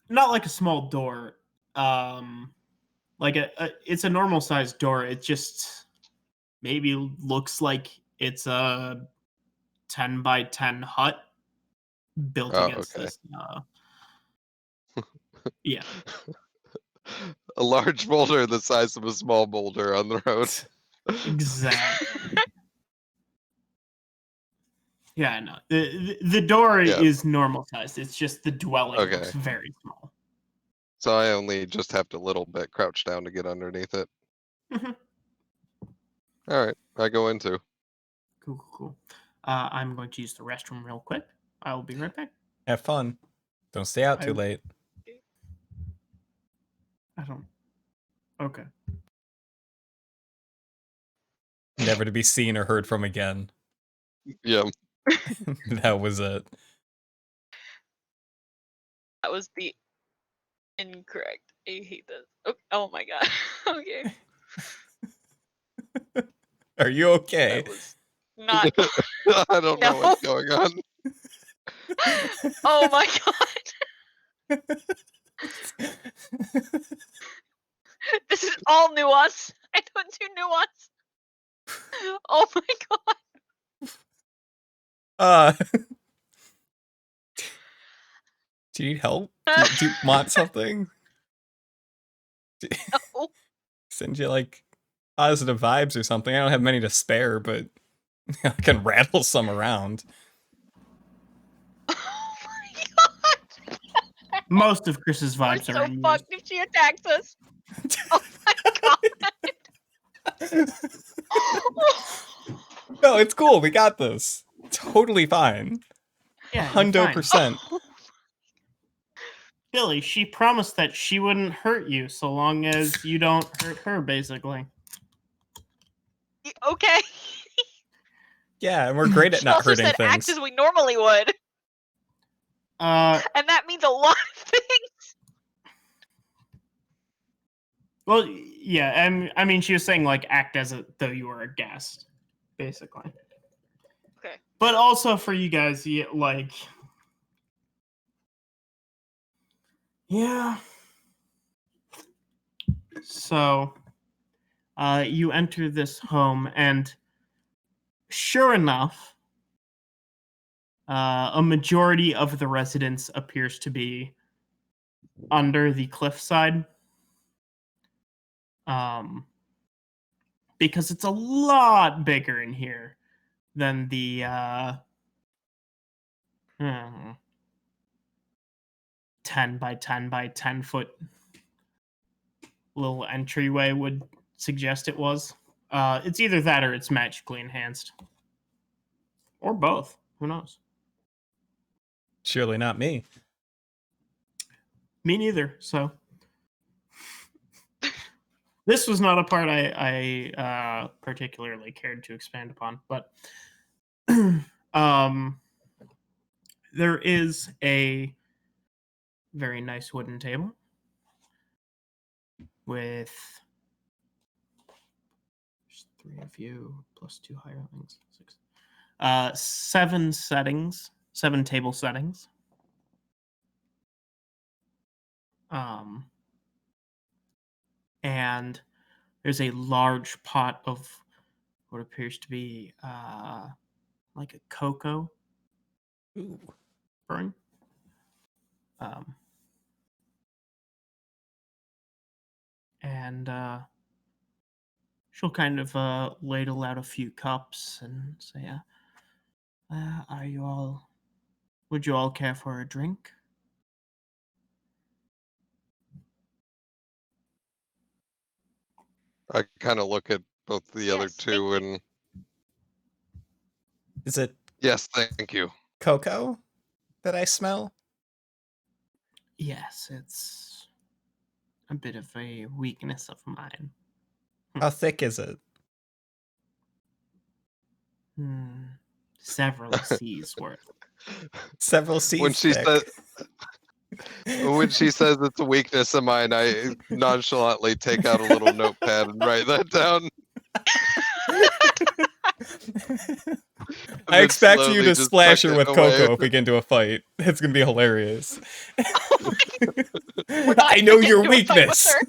Not like a small door. Like it's a normal sized door. It just maybe looks like it's a 10 by 10 hut built Oh, against okay. this. Yeah. A large boulder the size of a small boulder on the road. Exactly. Yeah, no. The door Yeah. is normal sized. It's just the dwelling Okay. looks very small. So I only just have to little bit crouch down to get underneath it. Mhm. All right, I go into. Cool. I'm going to use the restroom real quick. I will be right back. Have fun. Don't stay out too I- late. I don't. Okay. Never to be seen or heard from again. Yeah. That was it. That was the incorrect. I hate this. Oh my god. Okay. Are you okay? That was not. I don't know what's going on. Oh my god. This is all nuance. I don't do nuance. Oh my god. Do you need help? Do you want something? No. Send you like positive vibes or something. I don't have many to spare, but I can rattle some around. Oh my god. Most of Chris's We're vibes are so in fucked if she attacks us. Oh my god. No, it's cool. We got this. Totally fine. Yeah, you're fine. 100%. Billy, she promised that she wouldn't hurt you so long as you don't hurt her, basically. Okay. Yeah, and we're great at She not also hurting said act things. as we normally would. And that means a lot of things. Well, yeah, I mean, she was saying, like, act as though you were a guest, basically. Okay. But also for you guys, like... Yeah. So, you enter this home, and sure enough, a majority of the residents appears to be under the cliffside. Because it's a lot bigger in here than the 10 by 10 by 10 foot little entryway would suggest it was. It's either that or it's magically enhanced. Or both. Who knows? Surely not me. Me neither, so. This was not a part I particularly cared to expand upon, but there is a very nice wooden table with there's 3 of you plus 2 hirelings, 6. 7 settings, 7 table settings. And there's a large pot of what appears to be like a cocoa Ooh. burn. And she'll kind of ladle out a few cups and say, "Are you all? Would you all care for a drink?" I kind of look at both the other Yes, thank two you. and Is it yes, thank you. cocoa that I smell? Yes, it's a bit of a weakness of mine. How thick is it? Several C's worth. Several C's When she thick. said when she says it's a weakness of mine, I nonchalantly take out a little notepad and write that down. I then expect you slowly to just splash tuck her it with away. cocoa if we get into a fight. It's gonna be hilarious. We're not I know gonna your get into a fight with weakness. her.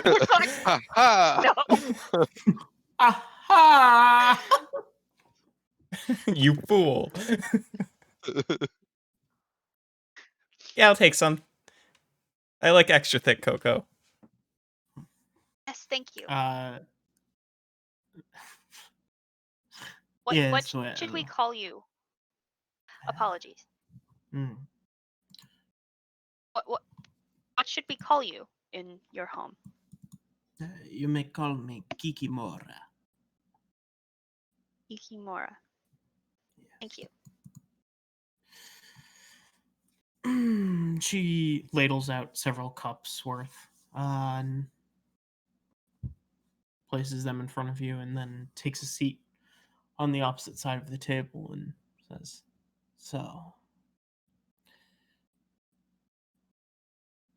We're not. Ha ha! No. Aha! You fool. Yeah, I'll take some. I like extra thick cocoa. Yes, thank you. What yes, should we well. call you? Apologies. What should we call you in your home? You may call me Kikimora. Ikimura. Thank you. She ladles out several cups worth and places them in front of you and then takes a seat on the opposite side of the table and says, "So,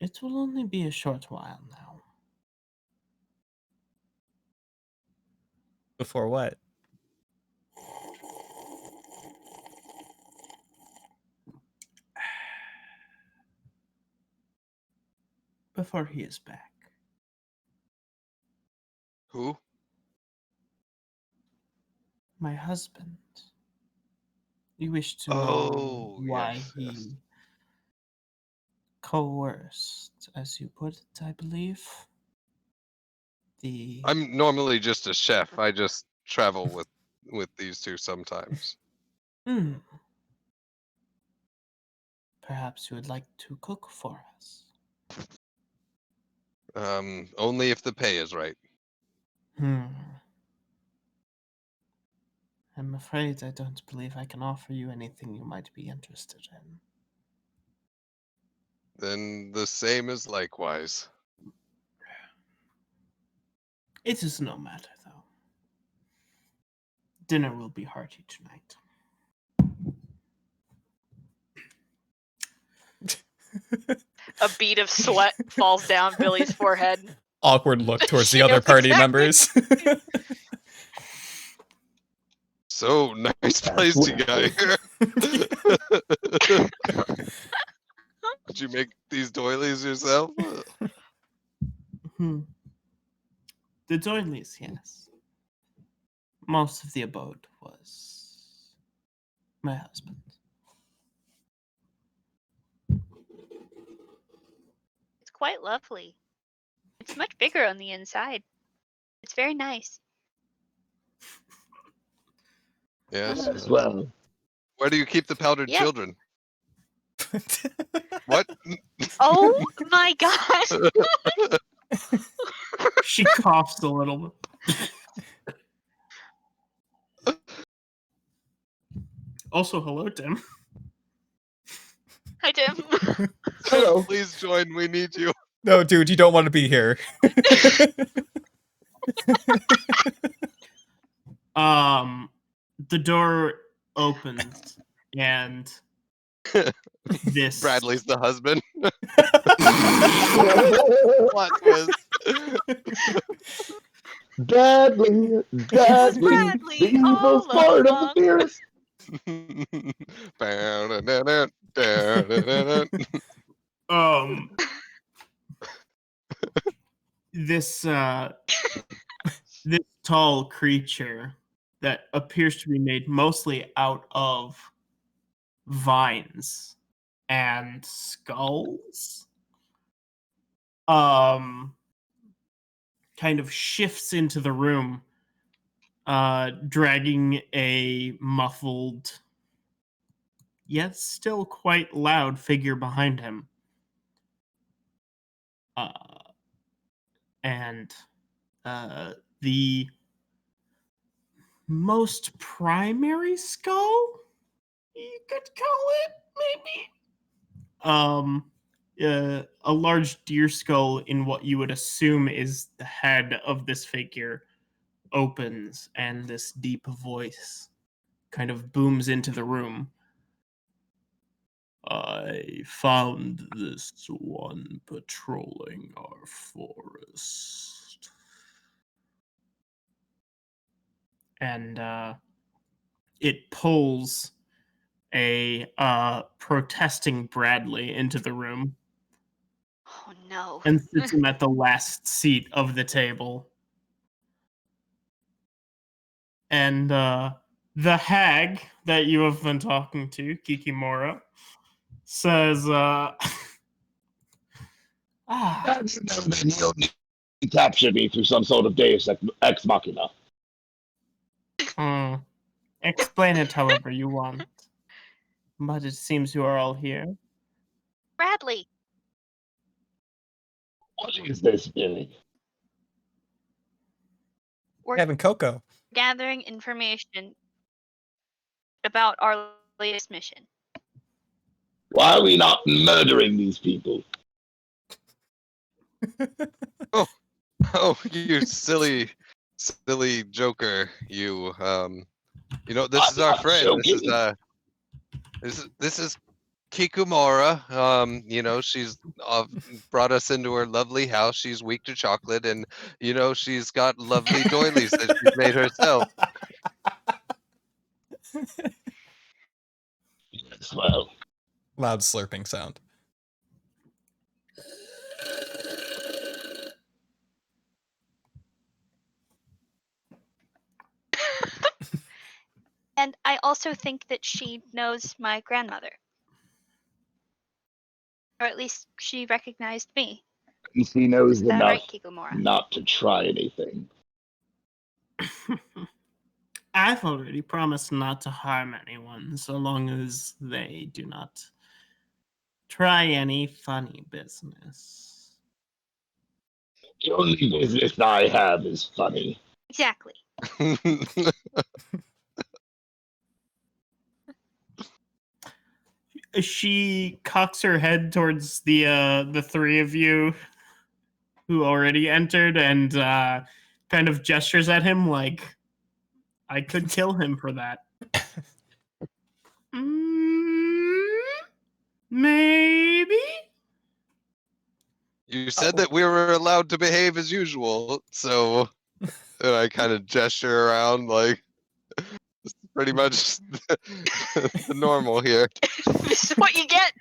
it will only be a short while now. Before what? Before he is back." Who? My husband. You wish to know Oh, why yes, he yes. coerced, as you put it, I believe. I'm normally just a chef. I just travel with these two sometimes. Perhaps you would like to cook for us. Only if the pay is right. I'm afraid I don't believe I can offer you anything you might be interested in. Then the same is likewise. It is no matter, though. Dinner will be hearty tonight. A bead of sweat falls down Billy's forehead. Awkward look towards She the other knows party exactly. members. So nice place you got here. Did you make these doilies yourself? The doilies, yes. Most of the abode was my husband. It's quite lovely. It's much bigger on the inside. It's very nice. Yes. As well. Where do you keep the powdered Yeah. children? What? Oh my god! She coughs a little. Also, hello, Tim. Hi, Tim. Hello. Please join. We need you. No, dude, you don't want to be here. The door opens and this Bradley's the husband. Plot twist. Bradley, Bradley, Bradley the evil all sport of the along. fierce. this this tall creature that appears to be made mostly out of vines and skulls kind of shifts into the room, dragging a muffled yet still quite loud figure behind him. And the most primary skull, you could call it, maybe. A large deer skull in what you would assume is the head of this figure opens, and this deep voice kind of booms into the room. I found this one patrolling our forest. And it pulls a protesting Bradley into the room Oh no. and sits him at the last seat of the table. And the hag that you have been talking to, Kikimora, says, That's no, then he'll need to capture me through some sort of deus ex machina. explain it however you want. But it seems you are all here. Bradley. What is this, Billy? We're Having cocoa. gathering information about our latest mission. Why are we not murdering these people? Oh, you silly joker! You this is I'm our not friend. joking. This is Kikumora. She's brought us into her lovely house. She's weak to chocolate, and she's got lovely doilies that she's made herself. Yes, well, Loud slurping sound. And I also think that she knows my grandmother. Or at least she recognized me. he knows Is that enough right, Kikumora? not to try anything. I've already promised not to harm anyone so long as they do not try any funny business. The only business I have is funny. Exactly. She cocks her head towards the three of you who already entered and kind of gestures at him like, I could kill him for that. Maybe? You said that we were allowed to behave as usual, so and I kind of gesture around like it's pretty much the normal here. This is what you get.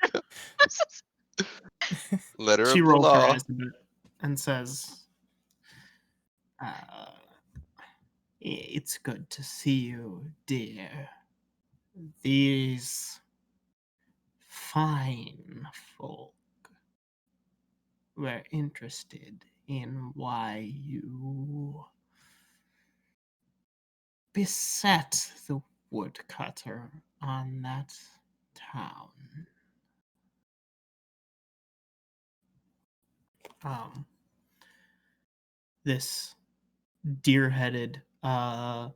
Letter She of the rolls her law. eyes a bit and says, it's good to see you, dear. These fine folk were interested in why you beset the woodcutter on that town. This deer-headed vine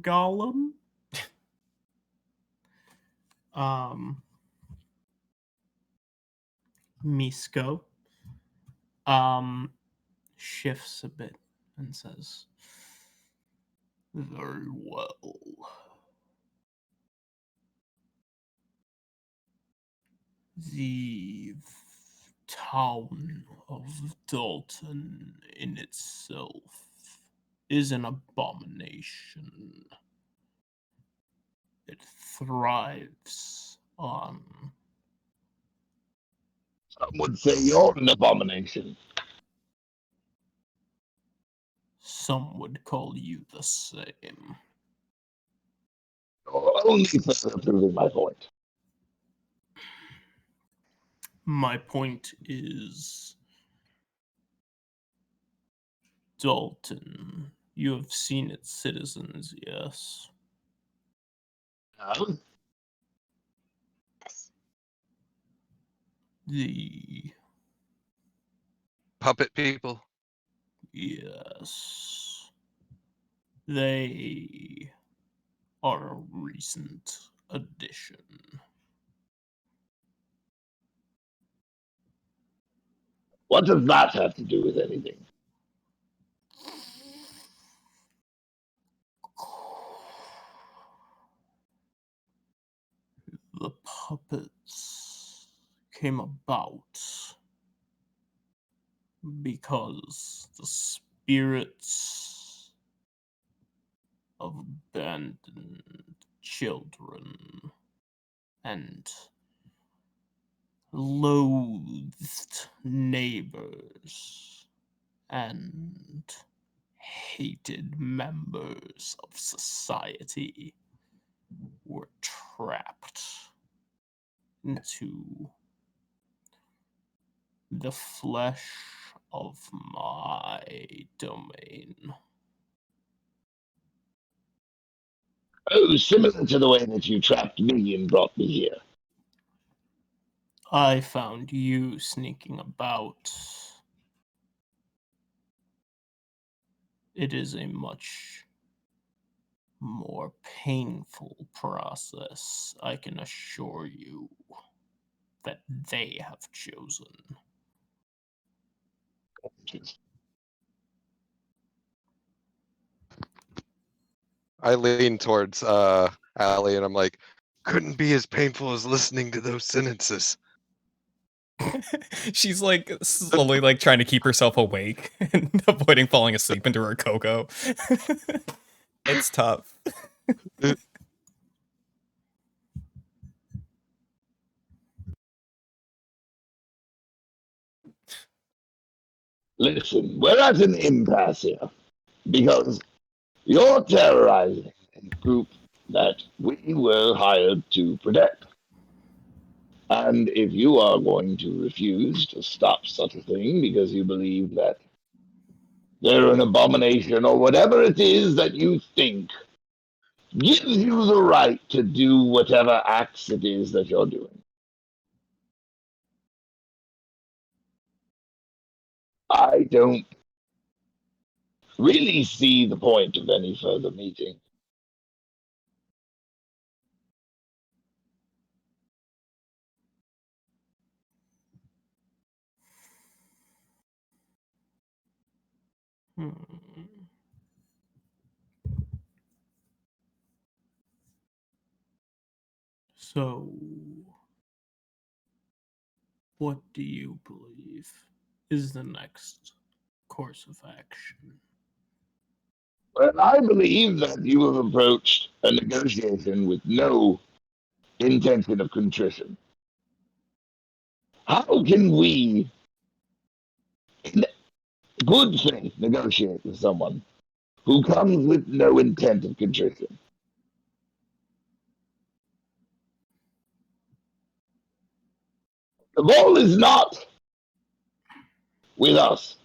golem Misko shifts a bit and says, "Very well. The town of Dalton in itself is an abomination. It thrives on..." Some would say you're an abomination. Some would call you the same. You're only further proving my point. My point is, Dalton, you have seen its citizens, yes? Now, Yes. The... Puppet people. yes. They are a recent addition. what does that have to do with anything? The puppets came about because the spirits of abandoned children and loathed neighbors and hated members of society were trapped into the flesh of my domain. Oh, similar to the way that you trapped me and brought me here. I found you sneaking about. It is a much more painful process, I can assure you, that they have chosen. I lean towards Allie and I'm like, couldn't be as painful as listening to those sentences. She's like slowly like trying to keep herself awake and avoiding falling asleep into her cocoa. It's tough. Listen, we're at an impasse here because you're terrorizing a group that we were hired to protect. And if you are going to refuse to stop such a thing because you believe that they're an abomination or whatever it is that you think gives you the right to do whatever acts it is that you're doing, I don't really see the point of any further meeting. Hmm. So, what do you believe is the next course of action? Well, I believe that you have approached a negotiation with no intention of contrition. How can we, in good faith, negotiate with someone who comes with no intent of contrition? The ball is not with us,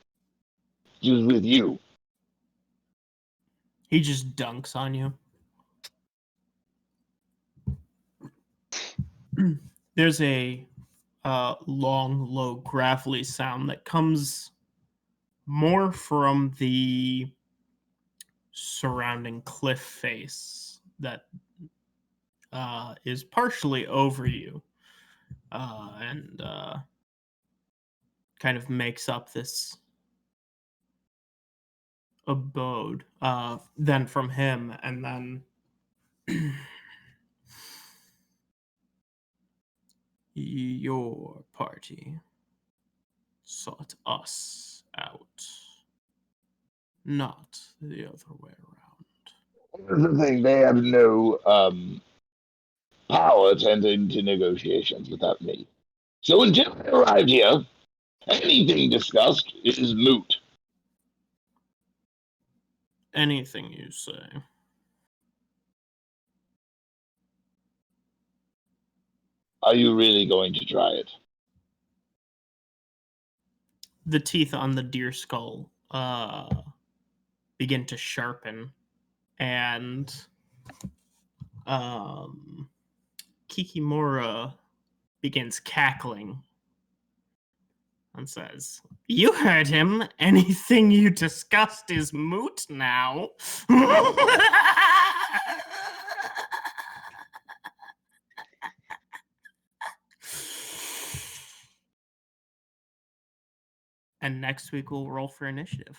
it is with you. He just dunks on you. There's a long, low, gravelly sound that comes more from the surrounding cliff face that is partially over you and kind of makes up this abode. Then from him, and then your party sought us out, not the other way around. Here's the thing, they have no power to enter into negotiations without me. So until I arrive here, anything discussed is moot. Anything you say. Are you really going to try it? The teeth on the deer skull begin to sharpen, and Kikimora begins cackling and says, "You heard him. Anything you discussed is moot now." And next week we'll roll for initiative.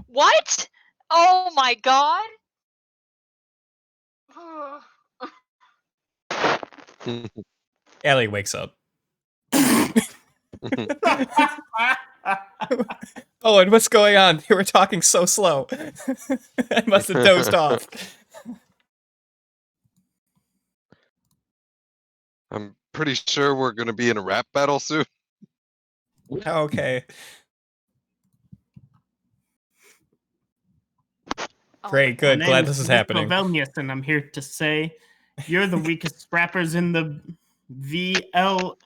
What? Oh my god! Ellie wakes up. Owen, what's going on? They were talking so slow. I must have dozed off. I'm pretty sure we're going to be in a rap battle soon. Okay. Oh Great, good. My Glad name this is Nick happening. Lovelius, and I'm here to say you're the weakest rappers in the VLNCAA.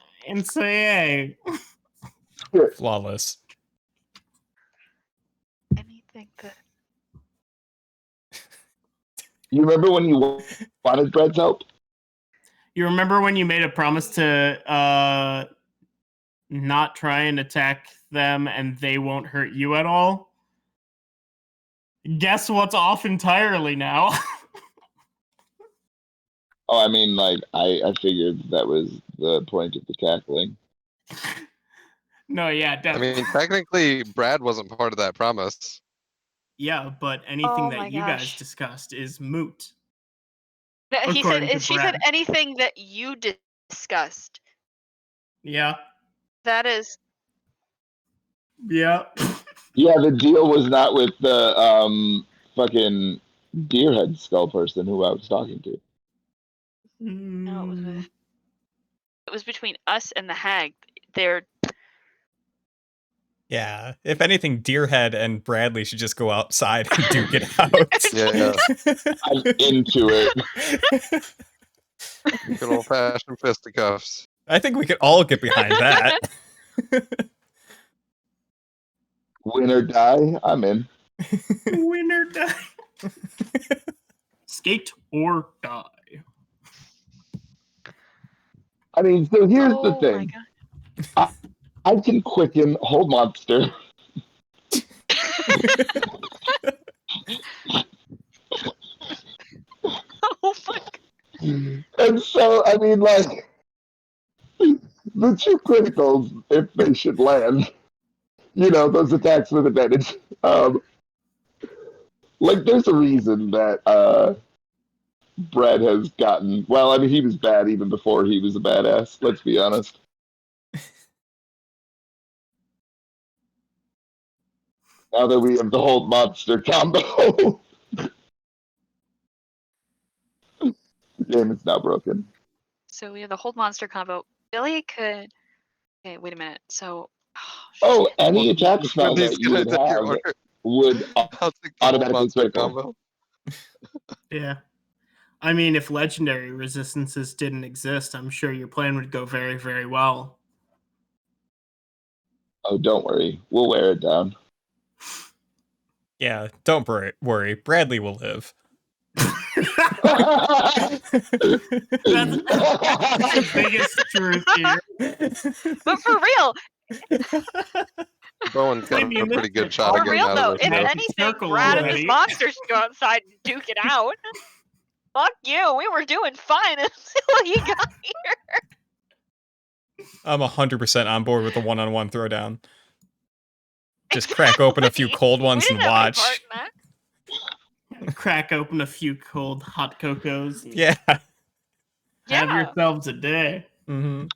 Flawless. Anything that. You remember when you wanted Brett's help? You remember when you made a promise to not try and attack them and they won't hurt you at all? Guess what's off entirely now? Oh, I mean, like, I figured that was the point of the cackling. No, yeah, I definitely. mean, technically, Brad wasn't part of that promise. Yeah, but anything Oh that my you guys gosh. discussed is moot. No, he said. According to She said Brad. anything that you discussed. Yeah. That is. Yeah. Yeah, the deal was not with the fucking deerhead skull person who I was talking to. No, it was with. It was between us and the hag. They're. Yeah. If anything, Deerhead and Bradley should just go outside and duke it out. Yeah. I'm into it. Good old-fashioned fisticuffs. I think we could all get behind that. Win or die, I'm in. Win or die. Skate or die. I mean, so here's the Oh my thing. god. I can quicken Hold Monster. Oh my god. And so, I mean, like, the two criticals, if they should land, you know, those attacks with advantage. Like, there's a reason that Brad has gotten. Well, I mean, he was bad even before he was a badass. Let's be honest. Now that we have the Hold Monster combo, the game is now broken. So we have the hold monster combo. Billy could. Okay, wait a minute. So. Oh, shit. any attack spell He's that you gonna would take your have order. would I'll take the automatically monster critical. combo. Yeah. I mean, if legendary resistances didn't exist, I'm sure your plan would go very, very well. Oh, don't worry. We'll wear it down. Yeah, don't worry. Bradley will live. That's the biggest truth here. But for real, Bowen's got I mean, a pretty good that's shot for of getting real out though, of this. if Magic anything, circle Brad and his already. monsters should go outside and duke it out. Fuck you, we were doing fine until you got here. I'm 100% on board with the one-on-one throwdown. Just crack open a few cold We ones didn't and have any watch. part in that. Crack open a few cold hot cocos. And Yeah. Have Yeah. yourselves a day. Mm-hmm.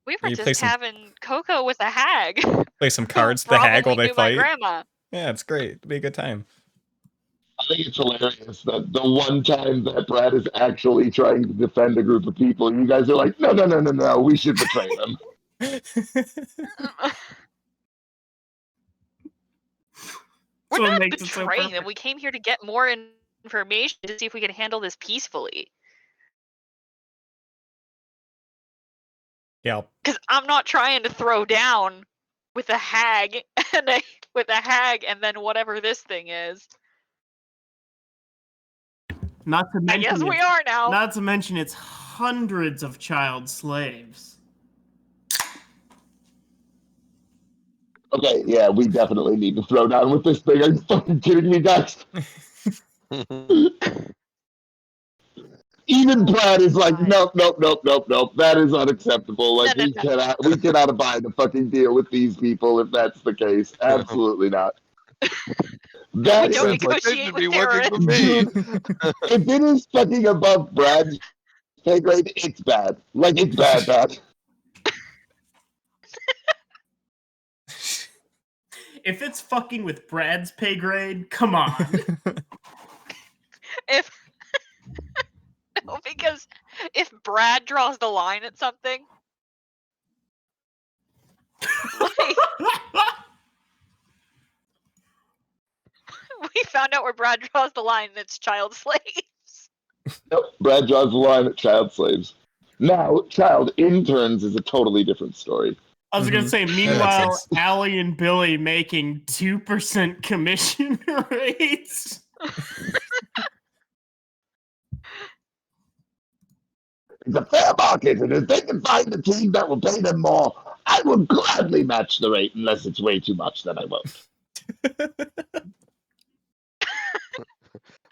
We were You play just some- having cocoa with a hag. Play some who cards with the hag while probably they knew my fight. grandma. Yeah, it's great. It'll be a good time. I think it's hilarious that the one time that Brad is actually trying to defend a group of people, you guys are like, no, we should betray them. We're So it not makes it so betraying them. perfect. We came here to get more information to see if we can handle this peacefully. Yeah. Because I'm not trying to throw down with a hag and then whatever this thing is. Not to I guess mention, we are now. not to mention, it's hundreds of child slaves. Okay, yeah, we definitely need to throw down with this thing. Are you fucking kidding me, guys? Even Brad is like, nope. That is unacceptable. Like, No. we cannot abide a fucking deal with these people if that's the case. Absolutely not. That We don't is like, They negotiate should with be working for terrorists. me. if it is fucking above Brad's pay grade, it's bad. Like, it's bad. If it's fucking with Brad's pay grade, come on. If no, because if Brad draws the line at something, like, we found out where Brad draws the line, and it's child slaves. Nope, Brad draws the line at child slaves. Now, child interns is a totally different story. I was gonna Mhm. say, makes meanwhile, sense. Allie and Billy making 2% commission rates. It's a fair market, and if they can find a team that will pay them more, I will gladly match the rate, unless it's way too much, then I won't.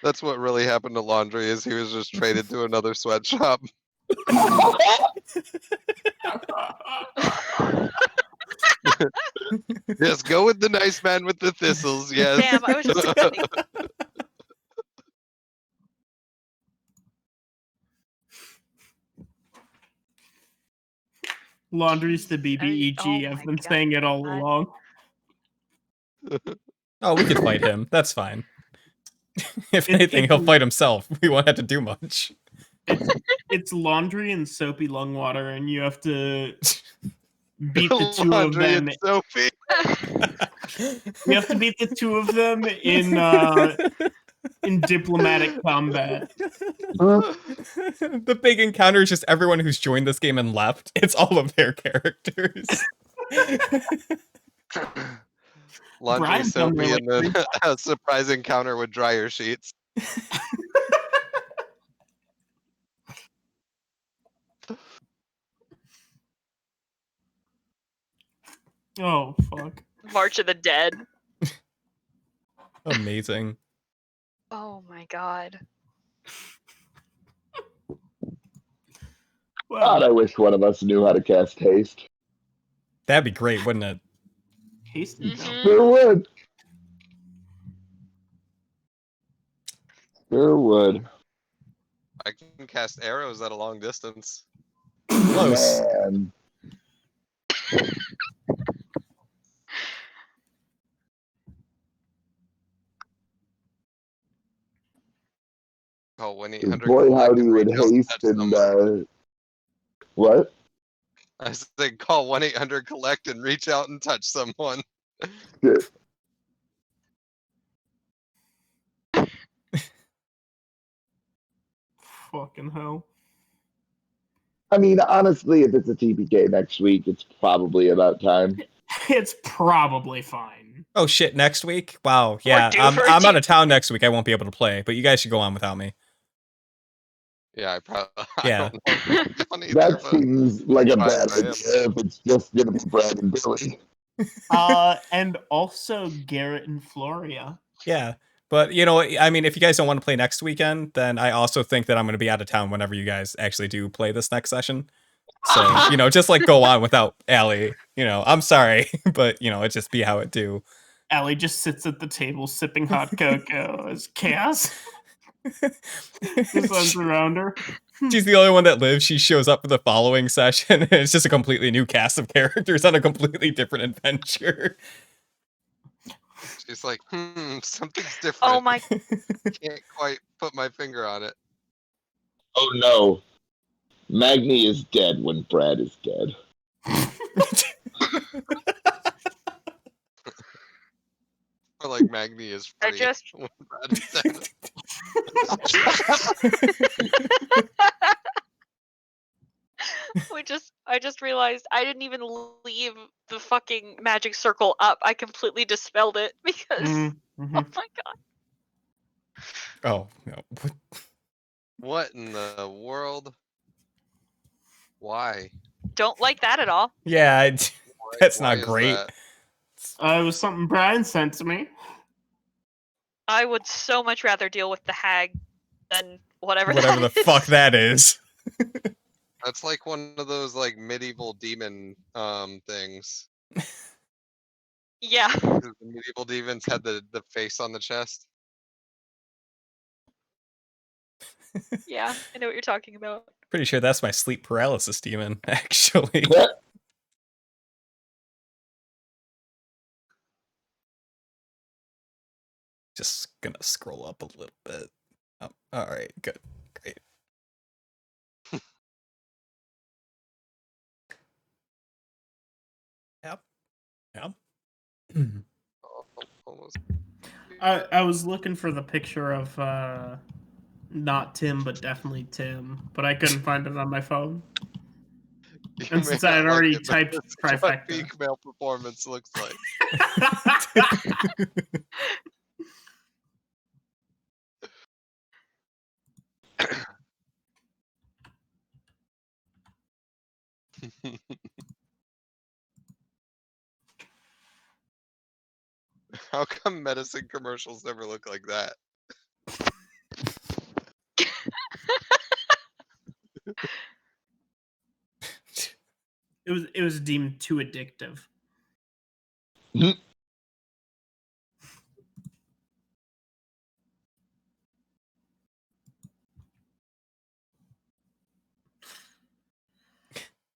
That's what really happened to Laundry is he was just traded to another sweatshop. Yes, go with the nice man with the thistles. Yes. Damn, I was just kidding. Laundry's the BBEG. Oh I've my been saying it all God. along. Oh, we could fight him. That's fine. If It- anything, it he'll can- fight himself. We won't have to do much. It's Laundry and Soapy Lungwater, and you have to beat the two of Laundry them. and Sophie. You have to beat the two of them in diplomatic combat. The big encounter is just everyone who's joined this game and left. It's all of their characters. Laundry, Brian's done Soapy, really and then a surprise encounter with dryer sheets. Oh fuck! March of the Dead. Amazing. Oh my god. God, I wish one of us knew how to cast haste. That'd be great, wouldn't it? Hasty. Mhm. Sure would. Sure would. I can cast arrows at a long distance. Close. Man. Call 1-800. Boy, howdy and would reach out and haste touch and, someone. what? I said call 1-800 collect and reach out and touch someone. Shit. Fucking hell! I mean, honestly, if it's a TPK next week, it's probably about time. It's probably fine. Oh shit, next week? Wow, yeah. due I'm for a out team. of town next week. I won't be able to play, but you guys should go on without me. Yeah, I probably. Yeah. I don't either, That but- seems like a Fine, bad I am. idea if it's just gonna be Brad and Billy. And also Garrett and Floria. Yeah. But you know, I mean, if you guys don't want to play next weekend, then I also think that I'm going to be out of town whenever you guys actually do play this next session. So, you know, just like go on without Allie. You know, I'm sorry, but you know, it just be how it do. Ellie just sits at the table sipping hot cocoa as chaos descends around her. She's the only one that lives. She shows up for the following session, and it's just a completely new cast of characters on a completely different adventure. She's like, something's different. Oh my! Can't quite put my finger on it. Oh no. Magni is dead when Brad is dead. Or like Magni is free. I just when Brad is dead. I just realized I didn't even leave the fucking magic circle up. I completely dispelled it because oh my god. Oh no! What in the world? Why? Don't like that at all. Yeah, that's Why not is great. that? It was something Brian sent to me. I would so much rather deal with the hag than whatever Whatever the that fuck is. that is. That's like one of those like medieval demon things. Yeah. 'Cause the medieval demons had the face on the chest. Yeah, I know what you're talking about. Pretty sure that's my sleep paralysis demon, actually. What? Just gonna scroll up a little bit. Oh, all right, good, great. Yep. Almost. I was looking for the picture of not Tim, but definitely Tim, but I couldn't find it on my phone. You And may since I not had like already it, but typed that's what trifecta. peak male performance looks like. How come medicine commercials never look like that? It was deemed too addictive.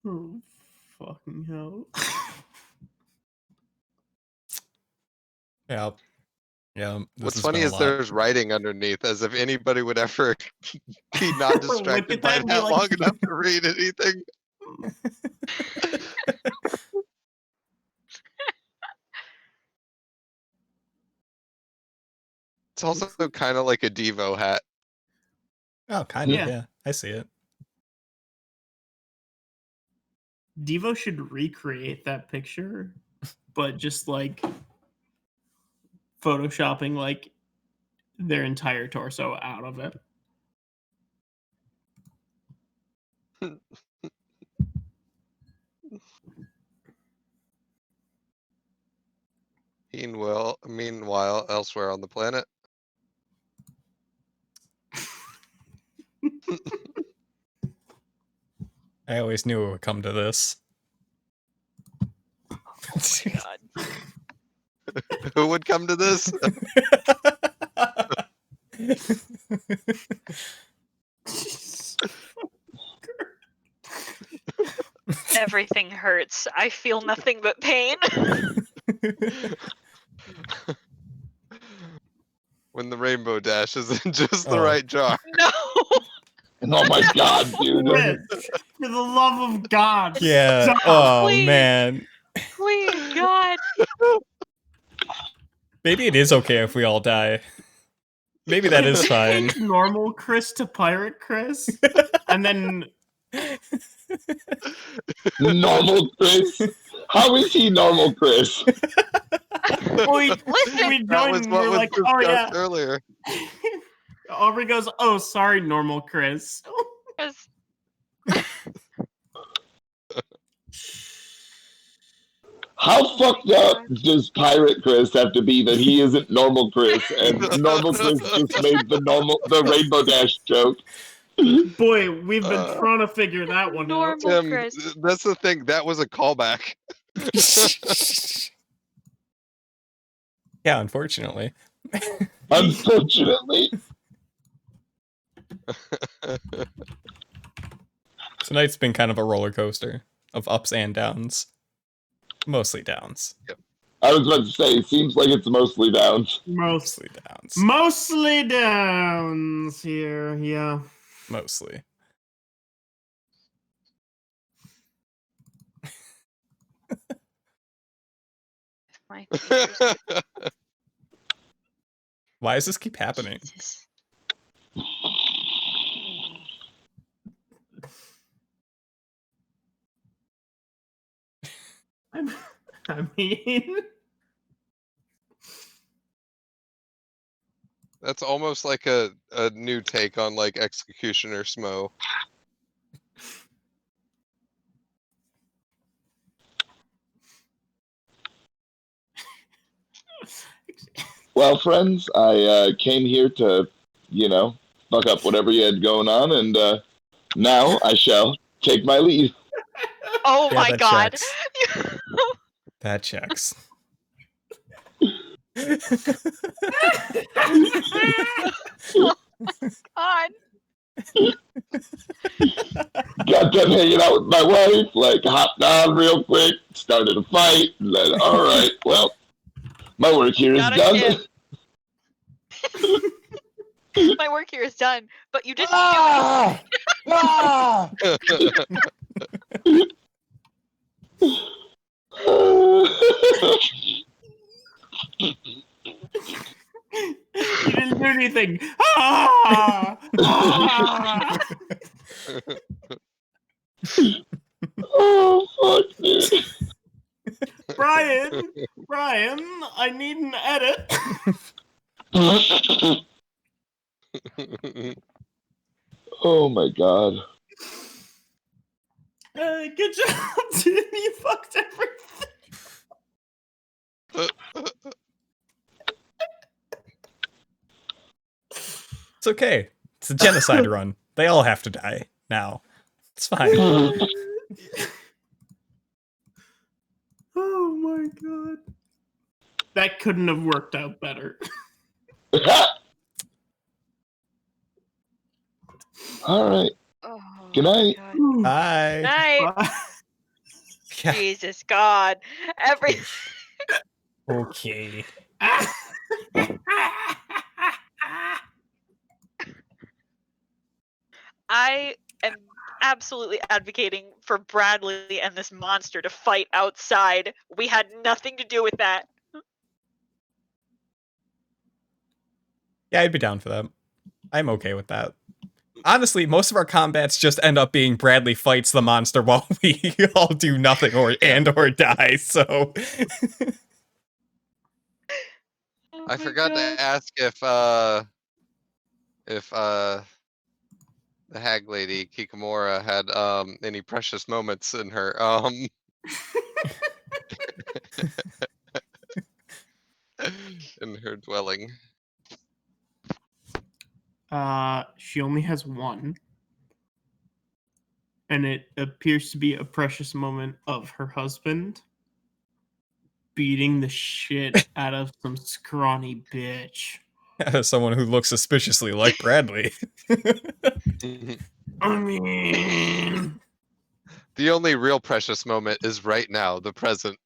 Oh, fucking hell. Yep. Yeah. What's funny is there's writing underneath, as if anybody would ever be not Look distracted at by that and be that like- long enough to read anything. It's also kind of like a Devo hat. Oh, kind of. Yeah. Yeah, I see it. Devo should recreate that picture, but just like photoshopping like their entire torso out of it. Meanwhile, elsewhere on the planet. I always knew it would come to this. Oh my god. Who would come to this? Everything hurts. I feel nothing but pain. When the rainbow dash is in just the Oh. right jar. No. Oh my god, dude. Chris, for the love of God. Yeah. Stop. Oh Please. man. Please, God. Maybe it is okay if we all die. Maybe that is fine. Change normal Chris to pirate Chris, and then Normal Chris? How is he normal Chris? we Listen. That was joined. what We're was like, oh yeah. discussed earlier. Aubrey goes, oh sorry, normal Chris. 'Cause How fucked up does Pirate Chris have to be that he isn't normal Chris and normal Chris just made the Rainbow Dash joke? Boy, we've been trying to figure that one out. Normal Tim, Chris. that's the thing. That was a callback. Yeah, unfortunately. Unfortunately. Tonight's been kind of a roller coaster of ups and downs. Mostly downs. I was about to say, it seems like it's mostly downs. Mostly downs. Mostly downs here, yeah. Mostly. My computers- Why does this keep happening? Jesus. I mean, That's almost like a new take on like Executioner Smo. Well, friends, I came here to, fuck up whatever you had going on, and now I shall take my leave. Oh Yeah, my that god. checks. That checks. God. Got done hanging out with my wife, like hopped on real quick, started a fight, and then, all right, well, my work here is Got a done. tip. My work here is done, but you didn't Ah! Ah! you didn't do anything. Ah! Ah! Oh, fuck, dude. Brian, I need an edit. Oh my god. Good job, dude. You fucked everything. It's okay. It's a genocide run. They all have to die now. It's fine. Oh my god. That couldn't have worked out better. All right. Oh, Good night. God. Bye. Night. Yeah. Jesus God. Every Okay. I am absolutely advocating for Bradley and this monster to fight outside. We had nothing to do with that. Yeah, I'd be down for that. I'm okay with that. Honestly, most of our combats just end up being Bradley fights the monster while we all do nothing or die, so Oh I my forgot God. to ask if the hag lady Kikamura had any precious moments in her in her dwelling. She only has one. And it appears to be a precious moment of her husband beating the shit out of some scrawny bitch. as someone who looks suspiciously like Bradley. I mean, The only real precious moment is right now, the present.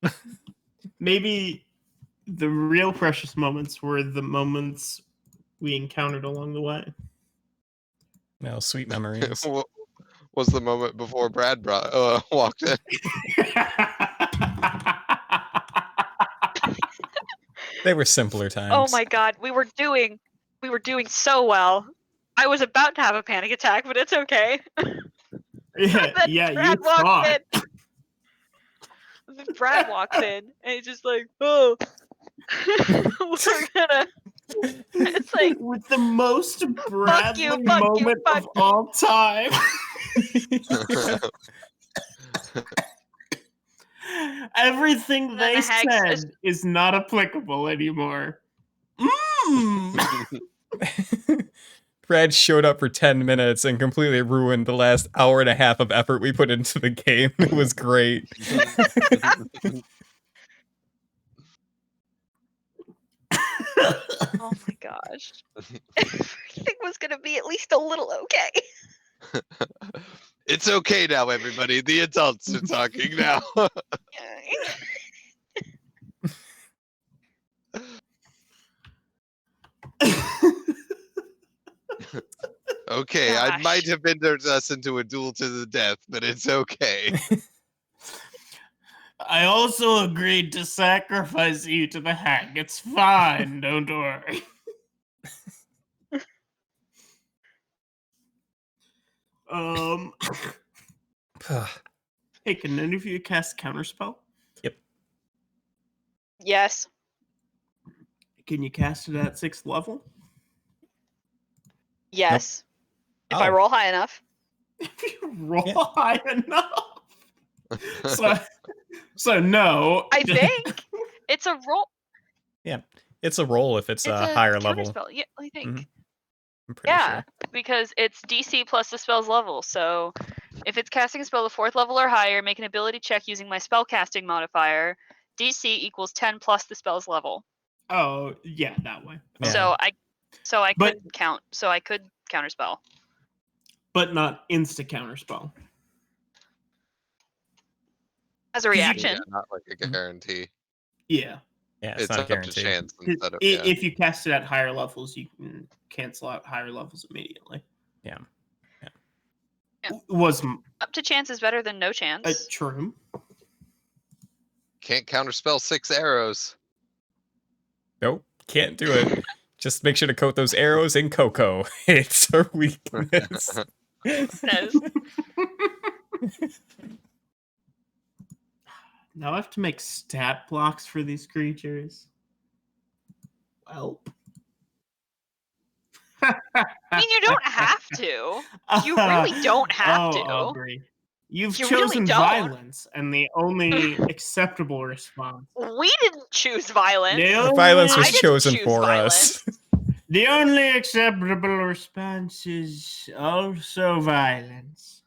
maybe the real precious moments were the moments we encountered along the way. No, sweet memories. What was the moment before Brad walked in? They were simpler times. Oh my God. We were doing so well. I was about to have a panic attack, but it's okay. Yeah, Then yeah, you Brad walks thought. in. Then Brad walks in and he's just like, oh, we're gonna. It's like, With the most Bradley fuck you, moment fuck of you. all time. Everything then they the hag says- said is not applicable anymore. Brad showed up for 10 minutes and completely ruined the last hour and a half of effort we put into the game. It was great. Oh my gosh. Everything was gonna be at least a little okay. It's okay now, everybody. The adults are talking now. Okay, I might Gosh. have entered us into a duel to the death, but it's okay. I also agreed to sacrifice you to the hag. It's fine, don't worry. Hey, can any of you cast Counterspell? Yes. Can you cast it at 6th level? Yes. If I Oh. roll high enough. If you roll Yeah. high enough. So no. I think it's a roll. It's a roll if it's a higher level. Counterspell. Yeah, I think. Mhm. I'm pretty Yeah, sure. because it's DC plus the spell's level. So if it's casting a spell to 4th level or higher, make an ability check using my spellcasting modifier. DC equals 10 plus the spell's level. Oh, yeah, that way. Yeah. So I But- could count. So I could counterspell. But not insta counterspell. As a reaction. Yeah, not like a guarantee. Yeah. Yeah, it's It's not a up to guarantee. chance instead of yeah. If you cast it at higher levels, you can cancel out higher levels immediately. Yeah. Was Up to chance is better than no chance. true. Can't counterspell 6 arrows. Nope, can't do it. Just make sure to coat those arrows in cocoa. It's our weakness. Yes. Now I have to make stat blocks for these creatures. Well. I mean, you don't have to. You really don't have to. Aubrey. You've You really chosen don't. violence, and the only acceptable response. We didn't choose violence. The Violence only- was I didn't chosen choose for violence. us. The only acceptable response is also violence.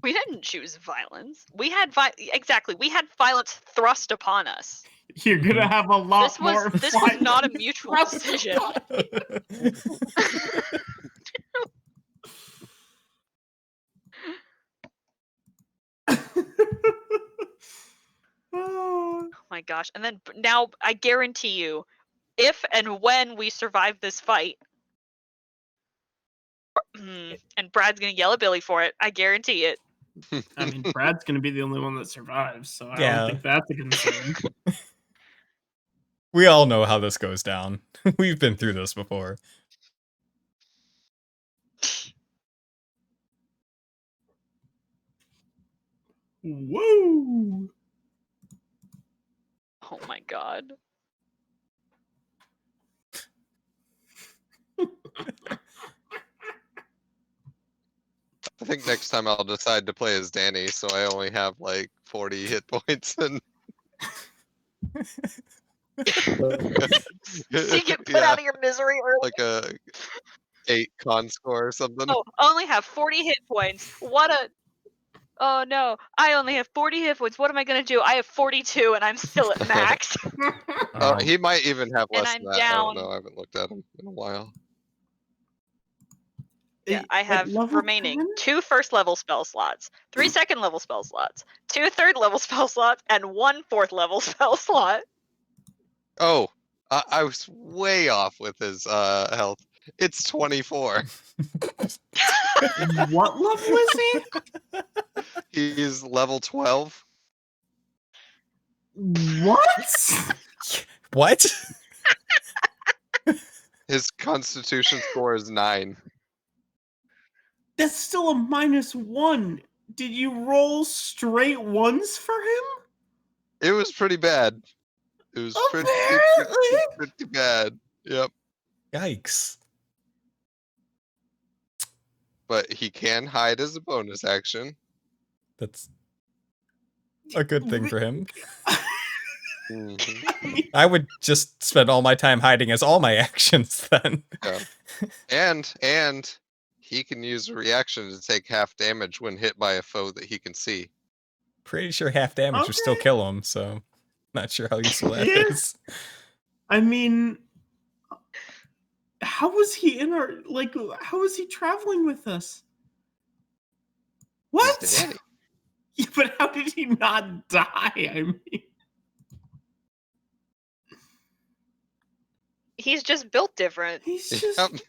We didn't choose violence. We had exactly. We had violence thrust upon us. You're gonna have a lot This was more. this was not a violence mutual thrust decision. Oh. Oh my gosh! And then now I guarantee you, if and when we survive this fight, and Brad's gonna yell at Billy for it, I guarantee it. I mean, Brad's gonna be the only one that survives, so I Yeah. don't think that's a concern. We all know how this goes down. We've been through this before. Woo! Oh my god! I think next time I'll decide to play as Danny, so I only have like 40 hit points and So you get put Yeah, out of your misery early. like a 8 con score or something. Oh, I only have 40 hit points. What a... Oh no, I only have 40 hit points. What am I gonna do? I have 42 and I'm still at max. Oh, he might even have And less I'm than that. I don't down. know. I haven't looked at him in a while. Yeah, I At have level remaining 10? 2 first level spell slots, 3 second level spell slots, 2 third level spell slots, and 1 fourth level spell slot. Oh, I was way off with his health. It's 24. What level is he? He's level 12. What? What? His constitution score is 9. That's still a -1. Did you roll straight ones for him? It was pretty bad. It was Apparently. pretty bad. Yep. Yikes. But he can hide as a bonus action. That's a good thing for him. Mhm. I would just spend all my time hiding as all my actions then. And he can use a reaction to take half damage when hit by a foe that he can see. Pretty sure half damage would still Okay. kill him, so. Not sure how useful that Yeah. is. I mean, how was he in our how was he traveling with us? What? He's Danny. Yeah, but how did he not die? I mean, He's just built different. he's Yep. just.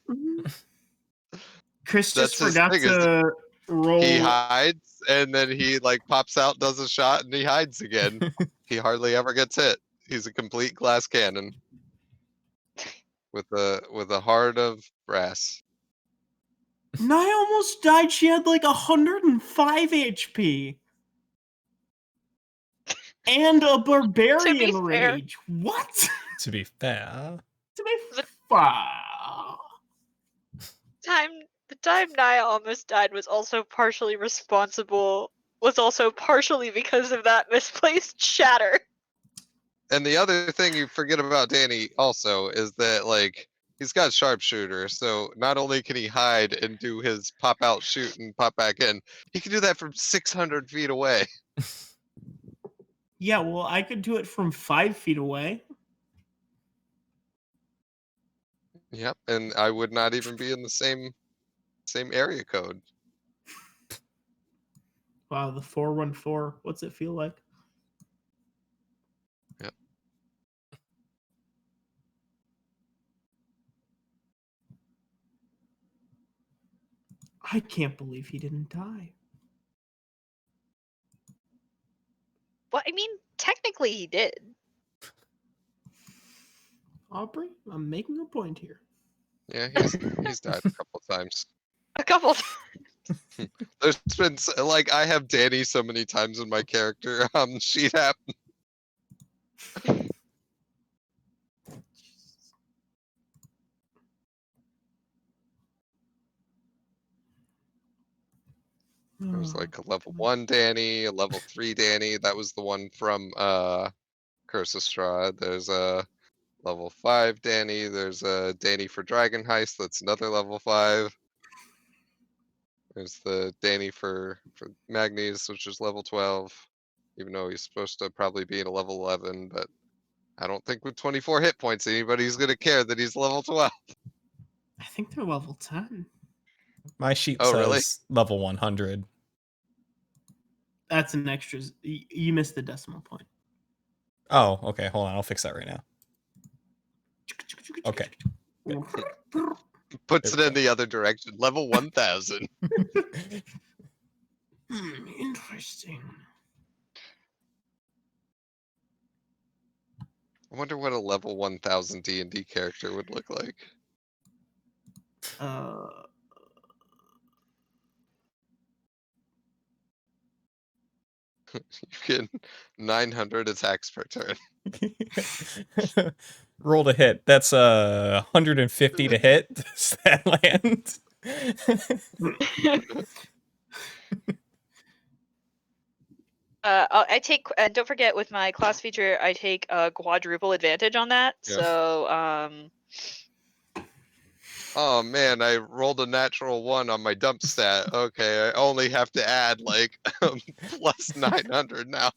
Chris That's just his forgot thing, is to roll. He hides and then he like pops out, does a shot, and he hides again. He hardly ever gets hit. He's a complete glass cannon with a heart of brass. Nye almost died. She had like 105 HP. And a barbarian fair. rage. What? To be fair. To be The- fair. The time Naya almost died was also partially because of that misplaced shatter. And the other thing you forget about Danny also is that like he's got sharpshooter, so not only can he hide and do his pop out shoot and pop back in, he can do that from 600 feet away. Yeah, well, I could do it from 5 feet away. Yep, and I would not even be in the same area code. Wow, the 414. What's it feel like? Yep. I can't believe he didn't die. Well, I mean, technically he did. Aubrey, I'm making a point here. Yeah, he's died a couple times. A couple. There's been like I have Danny so many times in my character sheet app. There was like a level 1 Danny, a level 3 Danny. That was the one from Curse of Strahd. There's a level 5 Danny. There's a Danny for Dragon Heist. That's another level 5. There's the Danny for Magnes, which is level 12. Even though he's supposed to probably be at a level 11, but I don't think with 24 hit points anybody's gonna care that he's level 12. I think they're level 10. My sheet Oh, says really? level 100. That's an extra. You missed the decimal point. Oh, okay. Hold on. I'll fix that right now. Okay. Puts There it we in the other direction. Level 1000. Interesting. I wonder what a level 1000 D&D character would look like. You get 900 attacks per turn. Roll to hit. That's 150 to hit. Does that land? I take, and don't forget with my class feature, I take a quadruple advantage on that. Yeah. So, Oh man, I rolled a natural 1 on my dump stat. Okay, I only have to add like plus 900 now.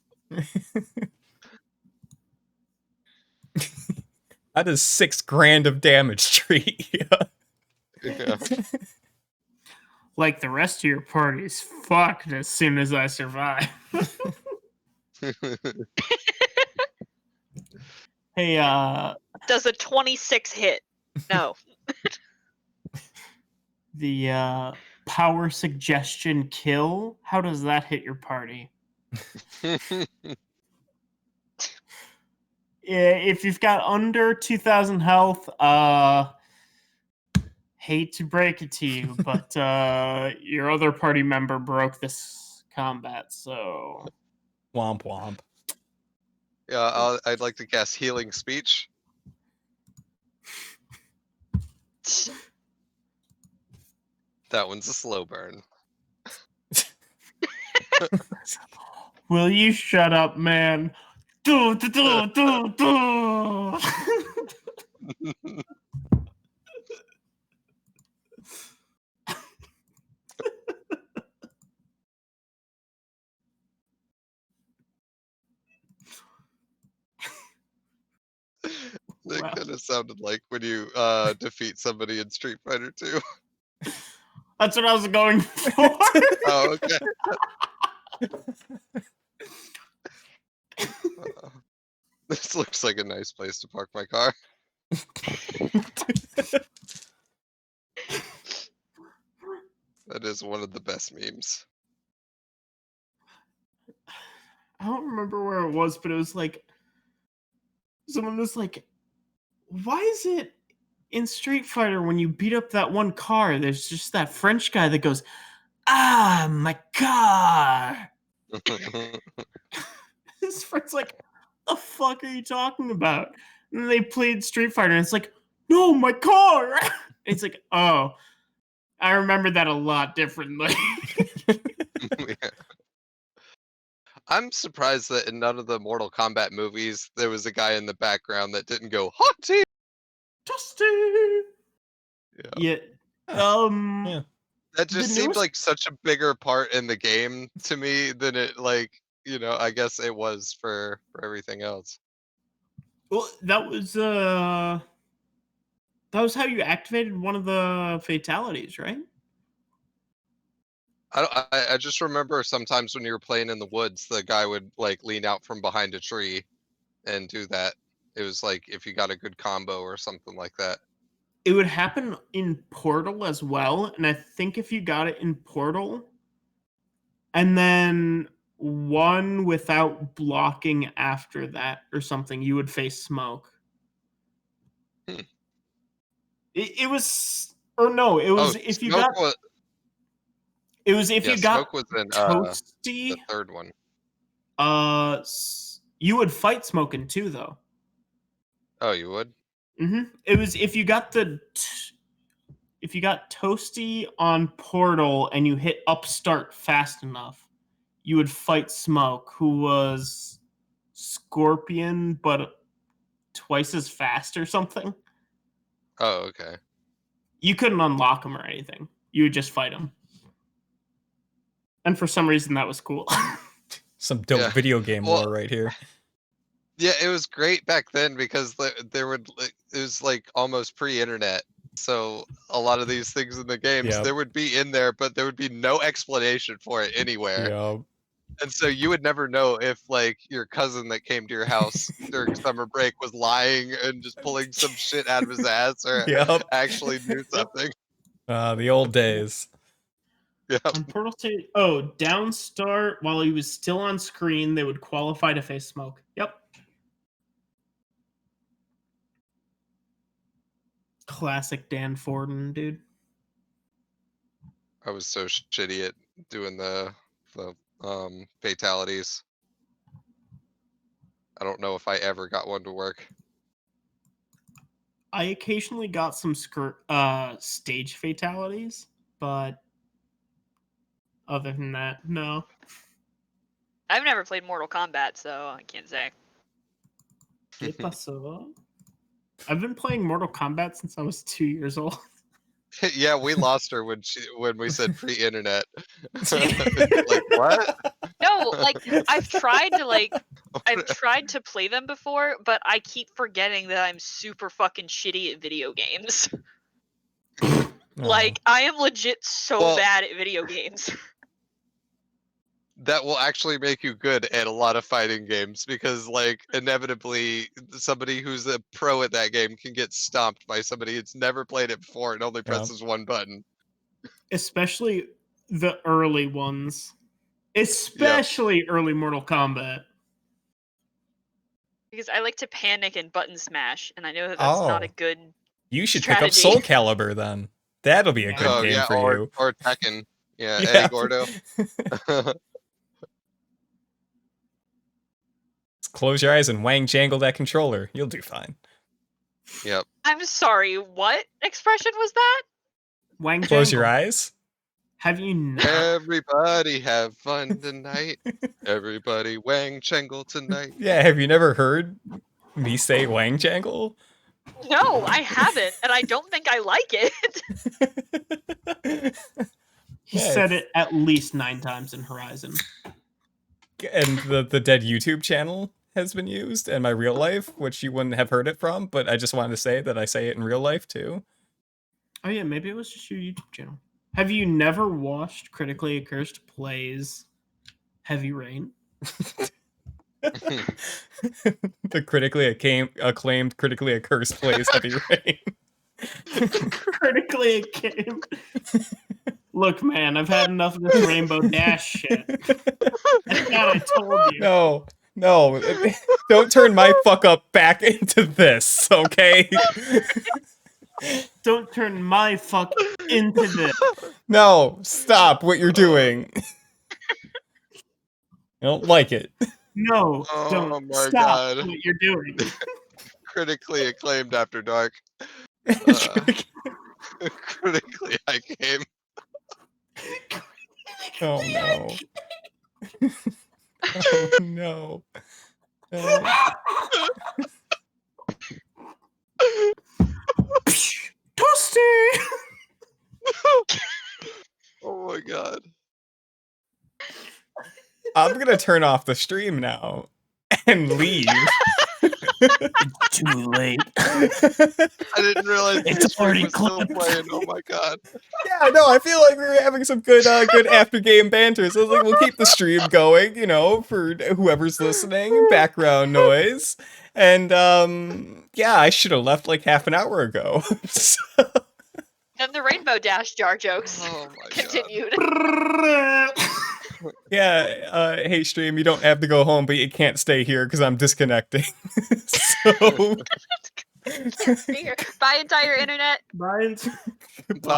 That is $6,000 of damage, Tree. Yeah. Like the rest of your party's fucked as soon as I survive. Hey, does a 26 hit? No. the power suggestion kill, how does that hit your party? If you've got under 2,000 health, hate to break it to you, but your other party member broke this combat, so... Womp womp. Yeah, I'd like to cast Healing Speech. That one's a slow burn. Will you shut up, man? Do, do, do, do, do. It Wow. kind of sounded like when you defeat somebody in Street Fighter 2. That's what I was going for. Oh, okay. This looks like a nice place to park my car. That is one of the best memes. I don't remember where it was, but it was like someone was like, "Why is it in Street Fighter when you beat up that one car, there's just that French guy that goes, ah, my car." His friend's like, "The fuck are you talking about?" And then they played Street Fighter, and it's like, "No, my car." It's like, oh, I remember that a lot differently. Yeah. I'm surprised that in none of the Mortal Kombat movies there was a guy in the background that didn't go hot tea. Dusty. Yeah. Yeah. That just the seemed newest- like such a bigger part in the game to me than it I guess it was for everything else. Well, that was how you activated one of the fatalities, right? I just remember sometimes when you were playing in the woods, the guy would like lean out from behind a tree and do that. It was like if you got a good combo or something like that. It would happen in Portal as well, and I think if you got it in Portal, and then one without blocking after that or something, you would face smoke. Hmm. It was, or no, it was if you got. It was if you got Smoke was in Toasty. the third one. You would fight Smoke in 2 though. Oh, you would? It was if you got if you got Toasty on Portal and you hit upstart fast enough, you would fight Smoke, who was Scorpion but twice as fast or something. Oh, okay. You couldn't unlock him or anything. You would just fight him. And for some reason that was cool. Some dope video game Well, lore right here. Yeah, it was great back then because there would it was like almost pre-internet. So a lot of these things in the games Yep. there would be in there, but there would be no explanation for it anywhere. Yeah. And so you would never know if like your cousin that came to your house during summer break was lying and just pulling some shit out of his ass or Yep. actually knew something. The old days. Yeah. On Portal 2, down start while he was still on screen, they would qualify to face Smoke. Yep. Classic Dan Forden, dude. I was so shitty at doing the fatalities. I don't know if I ever got one to work. I occasionally got some stage fatalities, but other than that, no. I've never played Mortal Kombat, so I can't say. ¿Qué pasó? I've been playing Mortal Kombat since I was 2 years old. Yeah, we lost her when we said pre-internet. Like what? No, like I've tried to play them before, but I keep forgetting that I'm super fucking shitty at video games. Like I am legit so bad at video games. That will actually make you good at a lot of fighting games because like inevitably somebody who's a pro at that game can get stomped by somebody who's never played it before and only presses one button. Especially the early ones. Especially early Mortal Kombat. Because I like to panic and button smash, and I know that that's not a good You should strategy. pick up Soul Calibur then. That'll be a good game for you. Or Tekken. Yeah, Eddie Gordo. Close your eyes and wang jangle that controller. You'll do fine. Yep. I'm sorry, what expression was that? Wang Close your jangle. eyes. Have you not? Everybody have fun tonight. Everybody wang jangle tonight. Yeah, have you never heard me say wang jangle? No, I haven't, and I don't think I like it. He said it at least 9 times in Horizon. And the dead YouTube channel has been used and my real life, which you wouldn't have heard it from, but I just wanted to say that I say it in real life too. Oh yeah, maybe it was just your YouTube channel. Have you never watched Critically Accursed plays Heavy Rain? The critically acclaimed, critically accursed plays Heavy Rain. Critically acclaimed. Look, man, I've had enough of this Rainbow Dash shit. I thought I told you. No, don't turn my fuck up back into this, okay? Don't turn my fuck into this. No, stop what you're doing. I don't like it. No, Oh don't my stop God. what you're doing. Critically acclaimed After Dark. Critically I came. Oh no. Oh no. Toasty! Oh my God. I'm gonna turn off the stream now and leave. Too late. I didn't realize It's the stream already was still clipped. playing. Oh my God. Yeah, no, I feel like we were having some good after game banter. So I was like, we'll keep the stream going, you know, for whoever's listening, background noise. And yeah, I should have left like half an hour ago. So, Then the Rainbow Dash jar jokes Oh my God. continued. yeah, hey stream, you don't have to go home, but you can't stay here because I'm disconnecting. So Bye, entire internet. Bye. Bye.